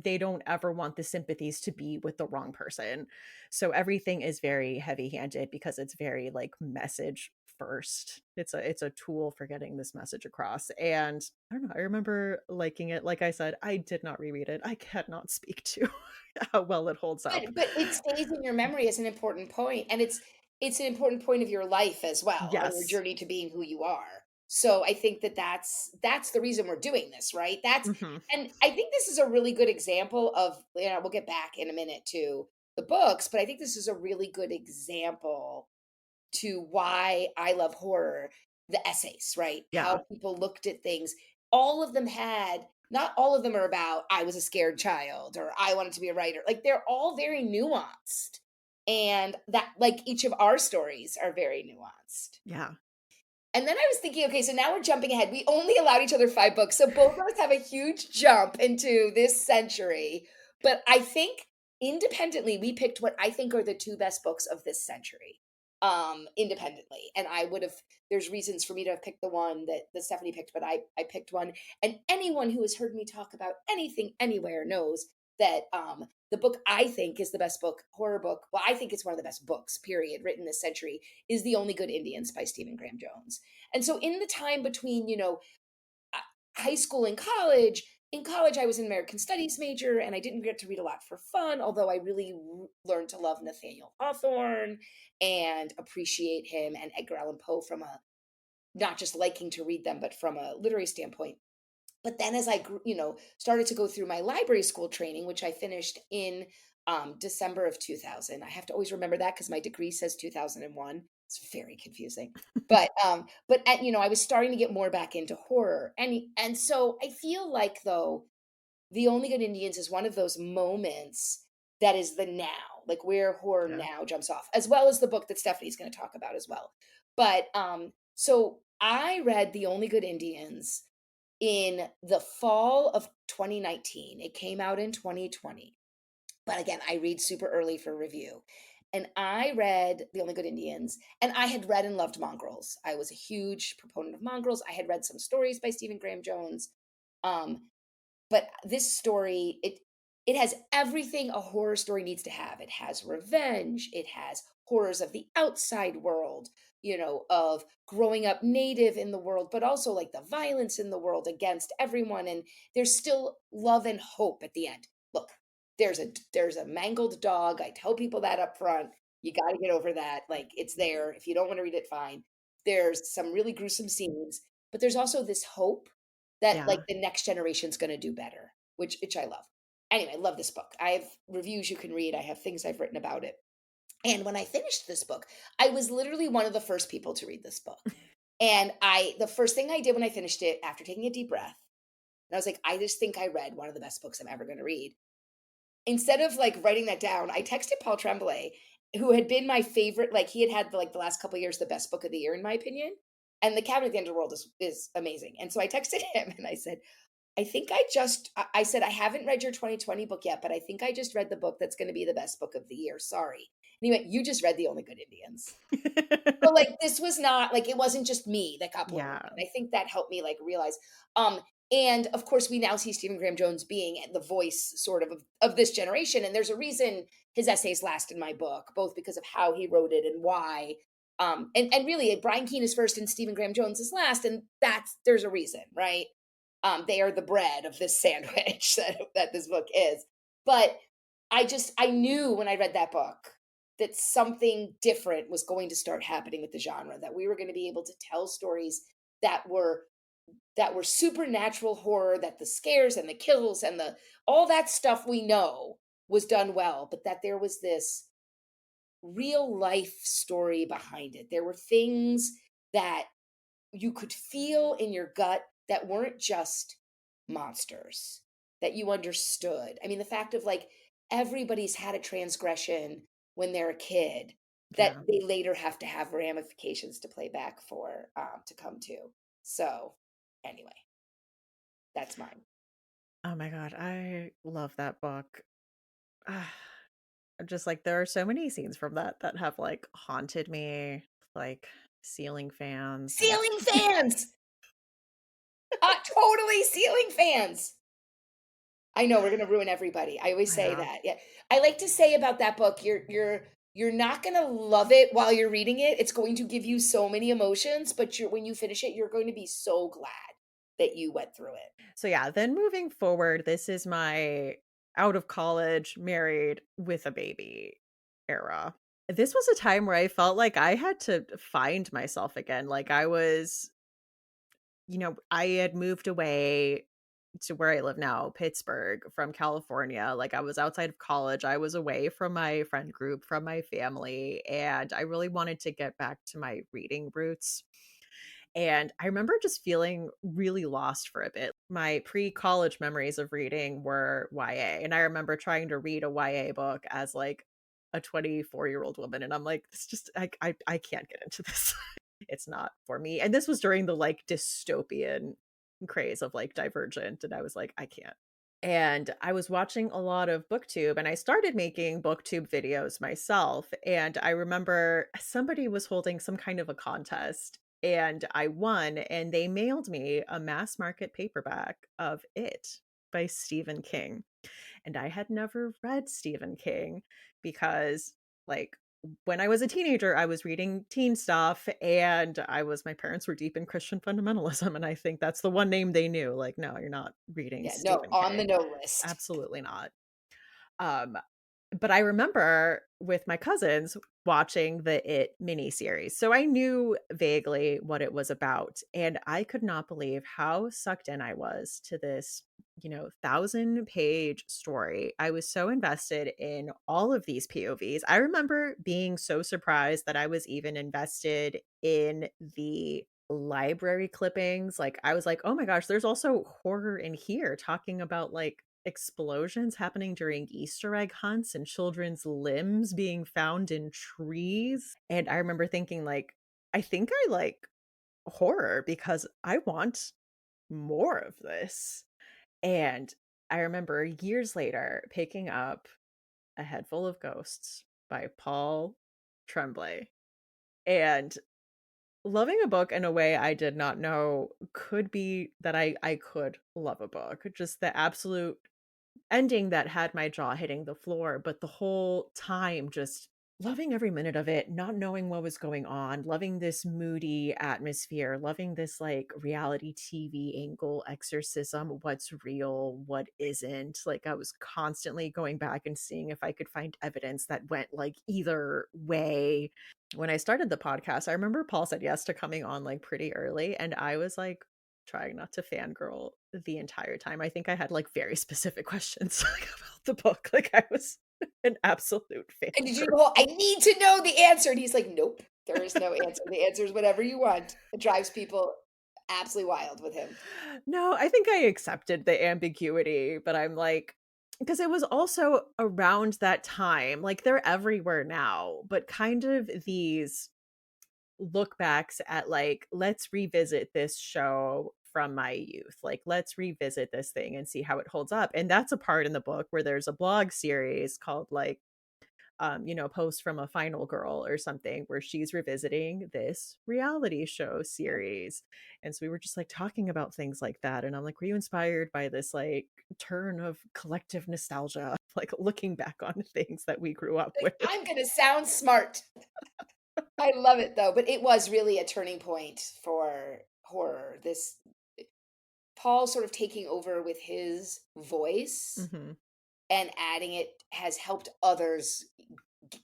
they don't ever want the sympathies to be with the wrong person. So everything is very heavy-handed because it's very like message first. It's a tool for getting this message across. And I don't know, I remember liking it. Like I said, I did not reread it. I cannot speak to how well it holds up. But it stays in your memory as an important point, and it's an important point of your life as well, on your Yes. journey to being who you are. So I think that that's the reason we're doing this, right? That's Mhm. and I think this is a really good example of, we'll get back in a minute to the books, but I think this is a really good example to why I love horror, the essays, right? Yeah. How people looked at things. All of them had, not all of them are about, I was a scared child or I wanted to be a writer. Like they're all very nuanced. And that, like each of our stories are very nuanced. Yeah. And then I was thinking, okay, so now we're jumping ahead. We only allowed each other 5 books. So both of us have a huge jump into this century. But I think independently, we picked what I think are the two best books of this century. Independently. And I would have, there's reasons for me to have picked the one that Stephanie picked, but I picked one. And anyone who has heard me talk about anything anywhere knows that the book I think is the best book, horror book. Well, I think it's one of the best books, period, written this century, is The Only Good Indians by Stephen Graham Jones. And so in the time between, uh, high school and college, in college I was an American Studies major and I didn't get to read a lot for fun, although I really learned to love Nathaniel Hawthorne and appreciate him and Edgar Allan Poe from a not just liking to read them, but from a literary standpoint. But then as I grew, started to go through my library school training, which I finished in December of 2000. I have to always remember that because my degree says 2001. It's very confusing. But I was starting to get more back into horror, and so I feel like though the Only Good Indians is one of those moments that is the now, like where horror Yeah. now jumps off, as well as the book that Stephanie's going to talk about as well. But I read The Only Good Indians in the fall of 2019. It came out in 2020. But again, I read super early for review. And I read The Only Good Indians, and I had read and loved Mongrels. I was a huge proponent of Mongrels. I had read some stories by Stephen Graham Jones. Um, but this story, it has everything a horror story needs to have. It has revenge, it has horrors of the outside world, of growing up native in the world, but also like the violence in the world against everyone, and there's still love and hope at the end. Look, there's a mangled dog. I tell people that up front. You got to get over that. Like, it's there. If you don't want to read it, fine. There's some really gruesome scenes, but there's also this hope that like Yeah. the next generation's gonna do better, which I love. Anyway, I love this book. I have reviews you can read. I have things I've written about it. And when I finished this book, I was literally one of the first people to read this book. And the first thing I did when I finished it, after taking a deep breath, and I was like, I just think I read one of the best books I'm ever going to read. Instead of like writing that down, I texted Paul Tremblay, who had been my favorite. Like, he had like the last couple of years the best book of the year in my opinion. And The Cabin at the End of the World is amazing. And so I texted him and I said, I said, I haven't read your 2020 book yet, but I think I just read the book that's going to be the best book of the year. Sorry. And he went, you just read The Only Good Indians. So like this was not like, it wasn't just me that got blown away. Yeah. And I think that helped me like realize. And of course we now see Stephen Graham Jones being the voice sort of this generation. And there's a reason his essays last in my book, both because of how he wrote it and why. And really Brian Keene is first and Stephen Graham Jones is last. And there's a reason, right? They are the bread of this sandwich that this book is. But I knew when I read that book that something different was going to start happening with the genre, that we were going to be able to tell stories that were supernatural horror, that the scares and the kills and the all that stuff we know was done well, but that there was this real life story behind it. There were things that you could feel in your gut that weren't just monsters, that you understood. I mean, the fact of like everybody's had a transgression when they're a kid that Yeah. they later have to have ramifications to play back for, to come to. So, anyway, that's mine. Oh my god, I love that book. Ah, just like there are so many scenes from that that have like haunted me, like ceiling fans and Ceiling fans! Totally ceiling fans! I know we're gonna ruin everybody. I always I say know. that. Yeah. I like to say about that book, you're not gonna love it while you're reading it. It's going to give you so many emotions, but when you finish it, you're going to be so glad that you went through it. So yeah, then moving forward, this is my out of college, married with a baby era. This was a time where I felt like I had to find myself again. Like I was, I had moved away to where I live now, Pittsburgh, from California. Like I was outside of college. I was away from my friend group, from my family, and I really wanted to get back to my reading roots. And I remember just feeling really lost for a bit. My pre-college memories of reading were YA, and I remember trying to read a YA book as like a 24-year-old woman, and I'm like, this just I can't get into this. It's not for me. And this was during the like dystopian craze of like Divergent, and I was like, I can't. And I was watching a lot of BookTube, and I started making BookTube videos myself. And I remember somebody was holding some kind of a contest, and I won, and they mailed me a mass market paperback of It by Stephen King. And I had never read Stephen King because, like, when I was a teenager, I was reading teen stuff, and my parents were deep in Christian fundamentalism. And I think that's the one name they knew. Like, no, you're not reading Yeah, no, Stephen on the King. no list. Absolutely not. Um, but I remember with my cousins watching the It miniseries. So I knew vaguely what it was about. And I could not believe how sucked in I was to this, 1,000-page story. I was so invested in all of these POVs. I remember being so surprised that I was even invested in the library clippings. Like, I was like, oh my gosh, there's also horror in here, talking about like explosions happening during Easter egg hunts and children's limbs being found in trees. And I remember thinking, like, I think I like horror because I want more of this. And I remember years later picking up A Head Full of Ghosts by Paul Tremblay and loving a book in a way I did not know could be that I could love a book. Just the absolute ending that had my jaw hitting the floor, but the whole time just loving every minute of it, not knowing what was going on, loving this moody atmosphere, loving this like reality TV angle exorcism, what's real, what isn't. Like I was constantly going back and seeing if I could find evidence that went like either way. When I started the podcast, I remember Paul said yes to coming on like pretty early, and I was like trying not to fangirl the entire time. I think I had like very specific questions like, about the book. Like I was an absolute And did you go, fangirl. "I need to know the answer," and he's like, "Nope, there is no answer. The answer is whatever you want." It drives people absolutely wild with him. No, I think I accepted the ambiguity, but I'm like, because it was also around that time, like they're everywhere now, but kind of these look backs at like, let's revisit this show from my youth. Like, let's revisit this thing and see how it holds up. And that's a part in the book where there's a blog series called like Post from a Final Girl or something, where she's revisiting this reality show series. And so we were just like talking about things like that. And I'm like, were you inspired by this like turn of collective nostalgia, like looking back on things that we grew up Like, with? "I'm gonna sound smart." I love it though, but it was really a turning point for horror. This Paul sort of taking over with his voice Hmm. and adding it has helped others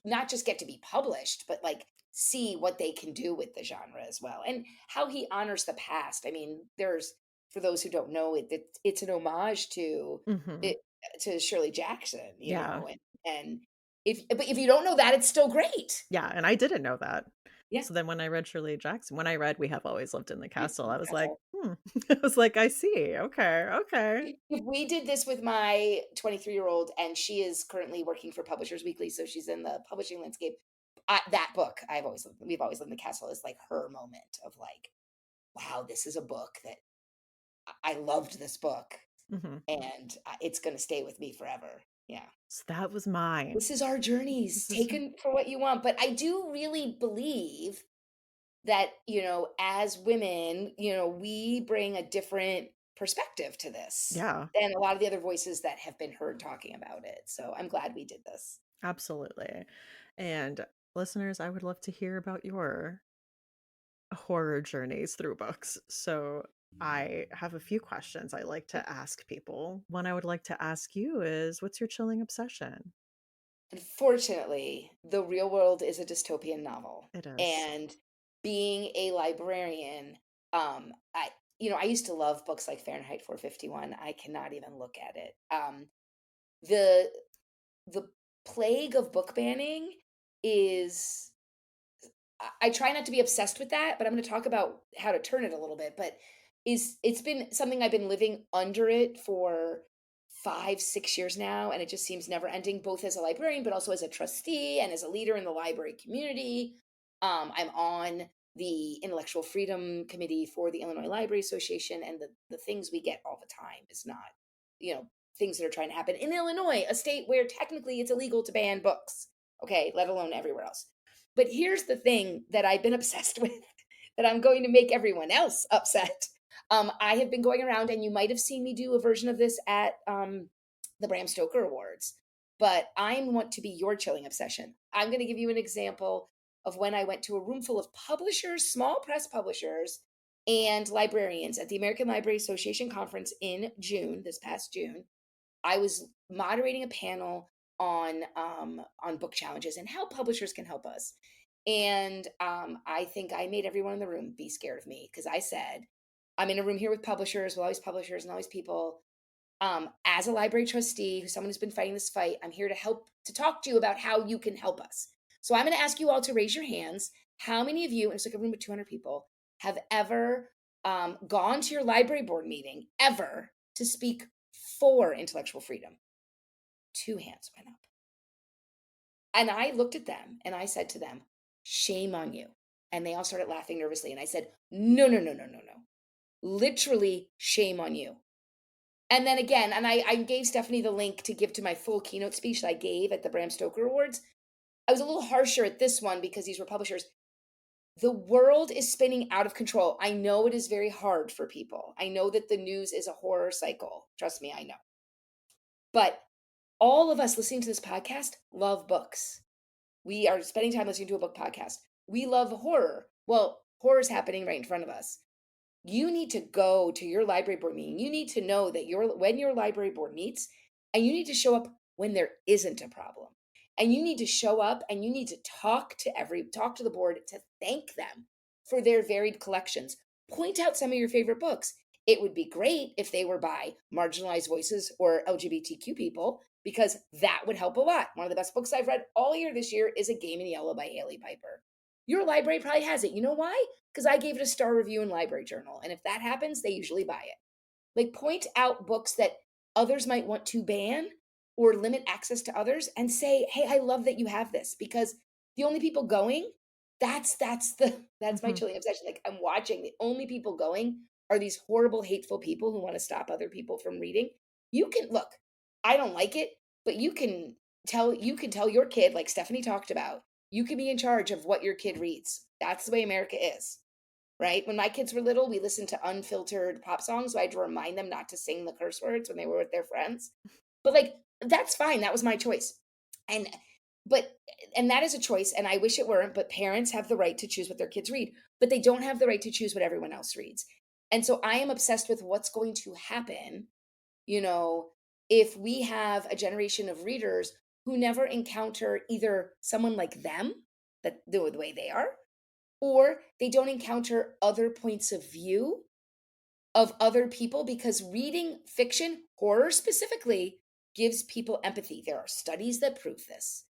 not just get to be published, but like see what they can do with the genre as well, and how he honors the past. I mean, there's for those who don't know it, it's an homage to Hmm. it to Shirley Jackson, Yeah. and if you don't know that, it's still great. Yeah. And I didn't know that. Yeah, So then when I read Shirley Jackson, when I read We Have Always Lived in the yeah, Castle, I was that's like, all. I was like, I see. Okay. Okay. If we did this with my 23-year-old, and she is currently working for Publishers Weekly, so she's in the publishing landscape. That book, we've always lived in the castle, is like her moment of like, wow, this is a book that I loved this book, Hmm. and it's going to stay with me forever. Yeah. So that was mine. This is our journeys This is taken for what you want. But I do really believe that, as women, we bring a different perspective to this yeah. than a lot of the other voices that have been heard talking about it. So I'm glad we did this. Absolutely. And listeners, I would love to hear about your horror journeys through books. So I have a few questions I like Yep. to ask people. One I would like to ask you is, what's your chilling obsession? Unfortunately, the real world is a dystopian novel. It is. And being a librarian, I used to love books like Fahrenheit 451. I cannot even look at it. The the plague of book banning is I try not to be obsessed with that, but I'm going to talk about how to turn it a little bit. But it's been something I've been living under it for 5, 6 years now, and it just seems never ending. Both as a librarian, but also as a trustee and as a leader in the library community. I'm on the intellectual freedom committee for the Illinois Library Association, and the things we get all the time is not, things that are trying to happen in Illinois, a state where technically it's illegal to ban books. Okay, let alone everywhere else. But here's the thing that I've been obsessed with that I'm going to make everyone else upset. I have been going around, and you might have seen me do a version of this at the Bram Stoker Awards, but I want to be your chilling obsession. I'm going to give you an example of when I went to a room full of publishers, small press publishers, and librarians at the American Library Association conference in June, this past June. I was moderating a panel on book challenges and how publishers can help us. And I think I made everyone in the room be scared of me because I said, I'm in a room here with publishers, with all these publishers and all these people. As a library trustee, who's someone who's been fighting this fight, I'm here to help to talk to you about how you can help us. So I'm going to ask you all to raise your hands. How many of you, and it's like a room with 200 people, have ever gone to your library board meeting ever to speak for intellectual freedom? Two hands went up. And I looked at them and I said to them, shame on you. And they all started laughing nervously. And I said, no, no, no, no, no, no. Literally, shame on you. And then again, and I gave Stephanie the link to give to my full keynote speech that I gave at the Bram Stoker Awards. I was a little harsher at this one because these were publishers. The world is spinning out of control. I know it is very hard for people. I know that the news is a horror cycle. Trust me, I know. But all of us listening to this podcast love books. We are spending time listening to a book podcast. We love horror. Well, horror's happening right in front of us. You need to go to your library board meeting. You need to know that when your library board meets, and you need to show up when there isn't a problem. And you need to show up and you need to talk to the board to thank them for their varied collections. Point out some of your favorite books. It would be great if they were by marginalized voices or LGBTQ people, because that would help a lot. One of the best books I've read all year this year is A Game in Yellow by Haley Piper. Your library probably has it. You know why? Because I gave it a star review in Library Journal. And if that happens, they usually buy it. Like, point out books that others might want to ban or limit access to others and say, hey, I love that you have this, because the only people going, that's my Mhm. chilling obsession. Like, I'm watching, the only people going are these horrible, hateful people who want to stop other people from reading. You can look, I don't like it, but you can tell your kid, like Stephanie talked about, you can be in charge of what your kid reads. That's the way America is, right? When my kids were little, we listened to unfiltered pop songs. So I had to remind them not to sing the curse words when they were with their friends. But like, that's fine. That was my choice. And but and that is a choice. And I wish it weren't, but parents have the right to choose what their kids read, but they don't have the right to choose what everyone else reads. And so I am obsessed with what's going to happen, you know, if we have a generation of readers who never encounter either someone like them, that the way they are, or they don't encounter other points of view of other people, because reading fiction, horror specifically, gives people empathy. There are studies that prove this.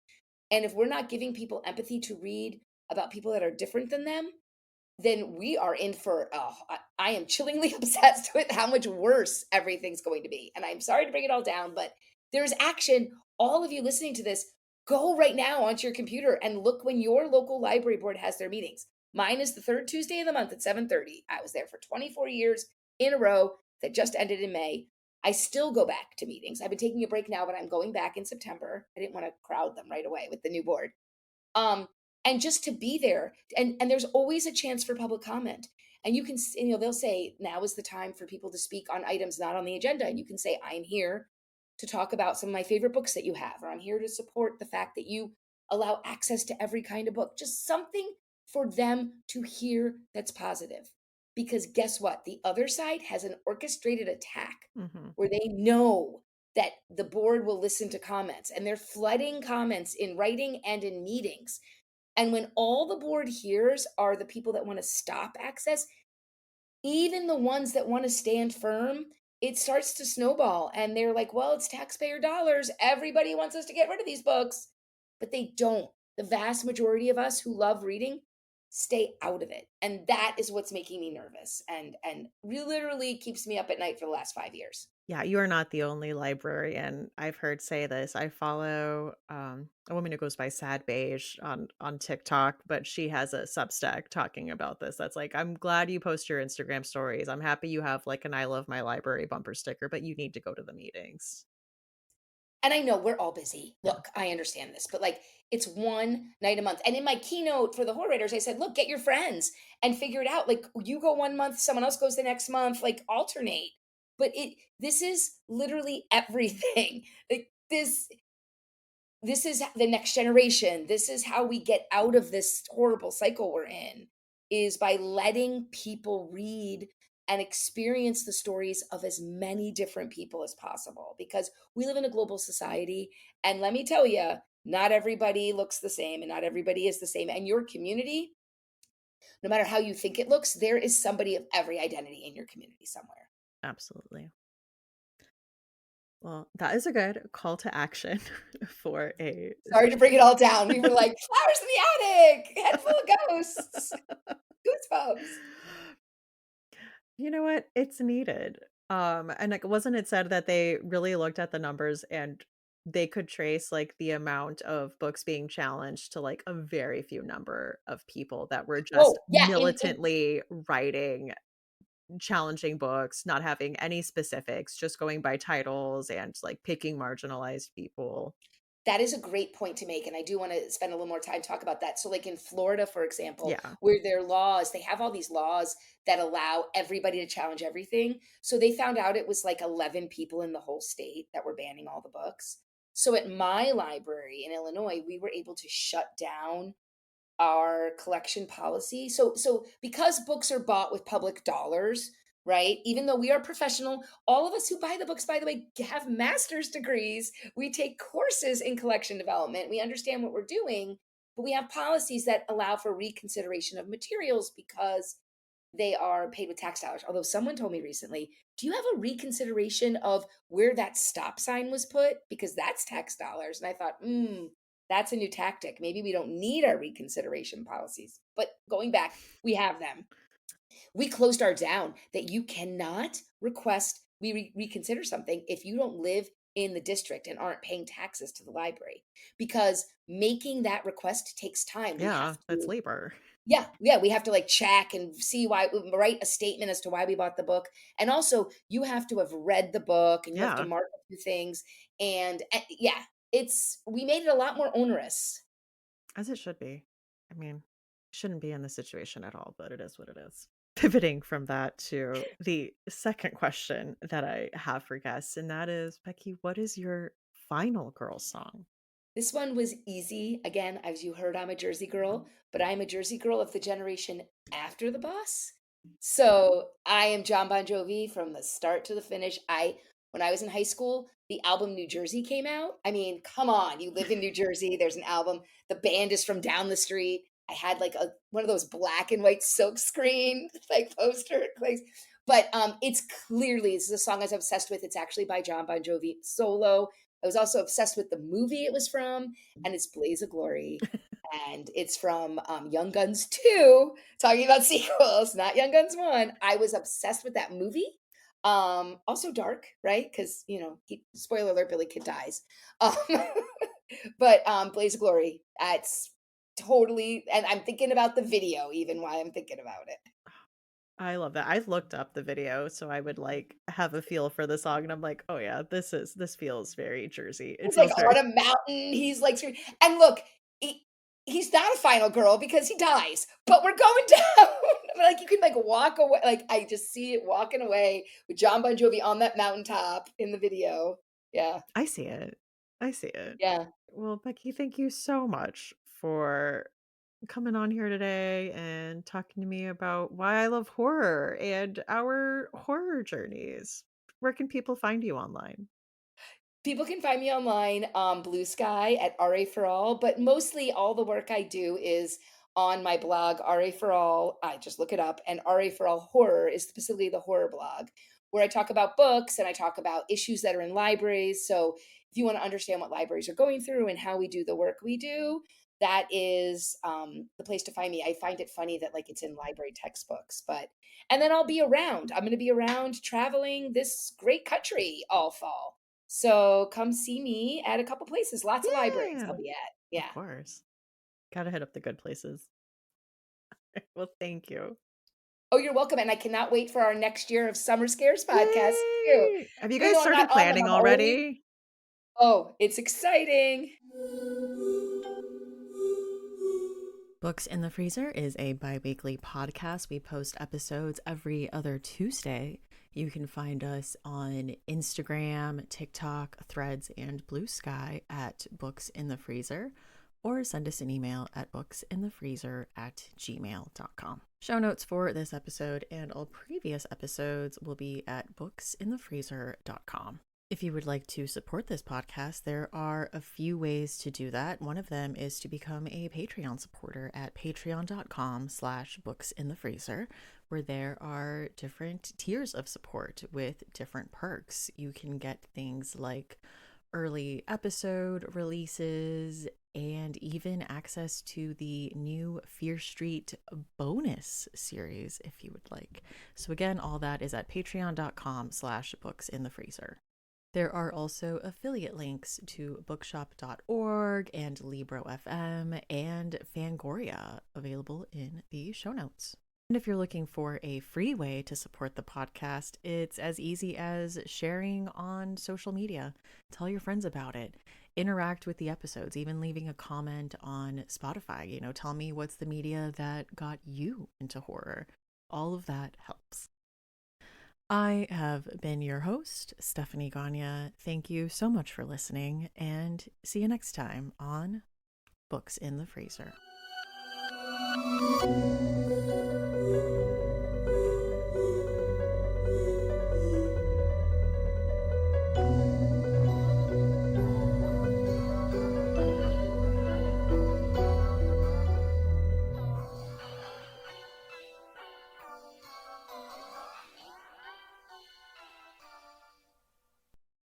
And if we're not giving people empathy to read about people that are different than them, then we are in for, I am chillingly obsessed with how much worse everything's going to be. And I'm sorry to bring it all down, but there's action. All of you listening to this, go right now onto your computer and look when your local library board has their meetings. Mine is the third Tuesday of the month at 7:30. I was there for 24 years in a row. That just ended in May. I still go back to meetings. I've been taking a break now, but I'm going back in September. I didn't want to crowd them right away with the new board. Um, and just to be there, and there's always a chance for public comment. And you can, they'll say, now is the time for people to speak on items not on the agenda. And you can say, I'm here to talk about some of my favorite books that you have, or I'm here to support the fact that you allow access to every kind of book. Just something for them to hear that's positive. Because guess what? The other side has an orchestrated attack Mhm. where they know that the board will listen to comments, and they're flooding comments in writing and in meetings. And when all the board hears are the people that want to stop access, even the ones that want to stand firm, it starts to snowball. And they're like, well, it's taxpayer dollars. Everybody wants us to get rid of these books. But they don't. The vast majority of us who love reading stay out of it. And that is what's making me nervous and literally keeps me up at night for the last 5 years. Yeah, you are not the only librarian I've heard say this. I follow a woman who goes by Sad Beige on TikTok, but she has a Substack talking about this. That's like, I'm glad you post your Instagram stories. I'm happy you have like an I love my library bumper sticker, but you need to go to the meetings. And I know we're all busy. Yeah. Look, I understand this, but like, it's one night a month. And in my keynote for the horror writers, I said, look, get your friends and figure it out. Like, you go one month, someone else goes the next month, like, alternate. But this is literally everything. Like, this is the next generation. This is how we get out of this horrible cycle we're in, is by letting people read and experience the stories of as many different people as possible, because we live in a global society. And let me tell you, not everybody looks the same and not everybody is the same. And your community, no matter how you think it looks, there is somebody of every identity in your community somewhere. Absolutely. Well, that is a good call to action for a Sorry to bring it all down. We were like, flowers in the attic, head full of ghosts, goosebumps. You know what? It's needed. And like, wasn't it said that they really looked at the numbers and they could trace like the amount of books being challenged to like a very few number of people that were just Oh, yeah, in militantly writing challenging books, not having any specifics, just going by titles and like picking marginalized people. that is a great point to make, and I do wanna spend a little more time talk about that. So, like, in Florida, for example, Yeah. where their laws they have all these laws that allow everybody to challenge everything. So, they found out it was, like, 11 people in the whole state that were banning all the books. So, at my library in Illinois, we were able to shut down our collection policy. So because books are bought with public dollars, right? Even though we are professional, all of us who buy the books, by the way, have master's degrees. We take courses in collection development. We understand what we're doing, but we have policies that allow for reconsideration of materials because they are paid with tax dollars. Although someone told me recently, do you have a reconsideration of where that stop sign was put? Because that's tax dollars. And I thought, that's a new tactic. Maybe we don't need our reconsideration policies. But going back, we have them. We closed our down that you cannot request reconsider something if you don't live in the district and aren't paying taxes to the library, because making that request takes time. We have Yeah, that's to labor. yeah, we have to, like, check and see why write a statement as to why we bought the book, and also, you have to have read the book, and you have to Yeah, mark a few things, and, yeah, it's we made it a lot more onerous. as it should be. I mean, shouldn't be in this situation at all, but it is what it is. Pivoting from that to the second question that I have for guests, and that is, Becky, what is your final girl song? This one was easy. Again, as you heard, I'm a Jersey girl, but I'm a Jersey girl of the generation after the bus. So I am John Bon Jovi from the start to the finish. When I was in high school, the album New Jersey came out. I mean, come on, you live in New Jersey, there's an album. The band is from down the street. I had like a one of those black and white silk screen like poster things. But it's clearly this is a song I was obsessed with. It's actually by John Bon Jovi solo. I was also obsessed with the movie it was from, and it's Blaze of Glory. And it's from Young Guns 2, talking about sequels, not Young Guns 1. I was obsessed with that movie. Also dark, right? Because, spoiler alert, Billy Kid dies. Um, but Blaze of Glory, that's totally, and I'm thinking about the video even while I'm thinking about it. I love that. I looked up the video so I would like have a feel for the song and I'm like, "Oh yeah, this feels very Jersey. It He's, like, feels on very." a mountain, he's, like, screaming and look, he's not a final girl because he dies, but we're going down. Like, you can, like, walk away like, I just see it walking away with John Bon Jovi on that mountaintop in the video. Yeah, I see it. I see it. yeah. Well, Becky, thank you so much for coming on here today and talking to me about why I love horror and our horror journeys. Where can people find you online? People can find me online, Blue Sky at RA for All, but mostly all the work I do is on my blog, RA for All. I just look it up, and RA for All Horror is specifically the horror blog, where I talk about books and I talk about issues that are in libraries. So if you want to understand what libraries are going through and how we do the work we do, that is the place to find me. I find it funny that like it's in library textbooks, but and then I'll be around. I'm going to be around traveling this great country all fall. So come see me at a couple places, lots of libraries Yeah, I'll be at. of Yeah. course. Gotta hit up the good places. Well, thank you. Oh, you're welcome. And I cannot wait for our next year of Summer Scares podcast too. Yay! Have you Even guys though I'm started not on them, planning I'm always, already? oh, it's exciting. Books in the Freezer is a bi-weekly podcast. We post episodes every other Tuesday. You can find us on Instagram, TikTok, Threads, and Blue Sky at Books in the Freezer, or send us an email at booksinthefreezer@gmail.com. Show notes for this episode and all previous episodes will be at booksinthefreezer.com. If you would like to support this podcast, there are a few ways to do that. One of them is to become a Patreon supporter at patreon.com/booksinthefreezer, where there are different tiers of support with different perks. You can get things like early episode releases and even access to the new Fear Street bonus series if you would like. So again, all that is at patreon.com/booksinthefreezer. There are also affiliate links to bookshop.org and Libro FM and Fangoria available in the show notes. And if you're looking for a free way to support the podcast, it's as easy as sharing on social media. Tell your friends about it. Interact with the episodes, even leaving a comment on Spotify. Tell me what's the media that got you into horror. All of that helps. I have been your host, Stephanie Gagne. Thank you so much for listening, and see you next time on Books in the Freezer.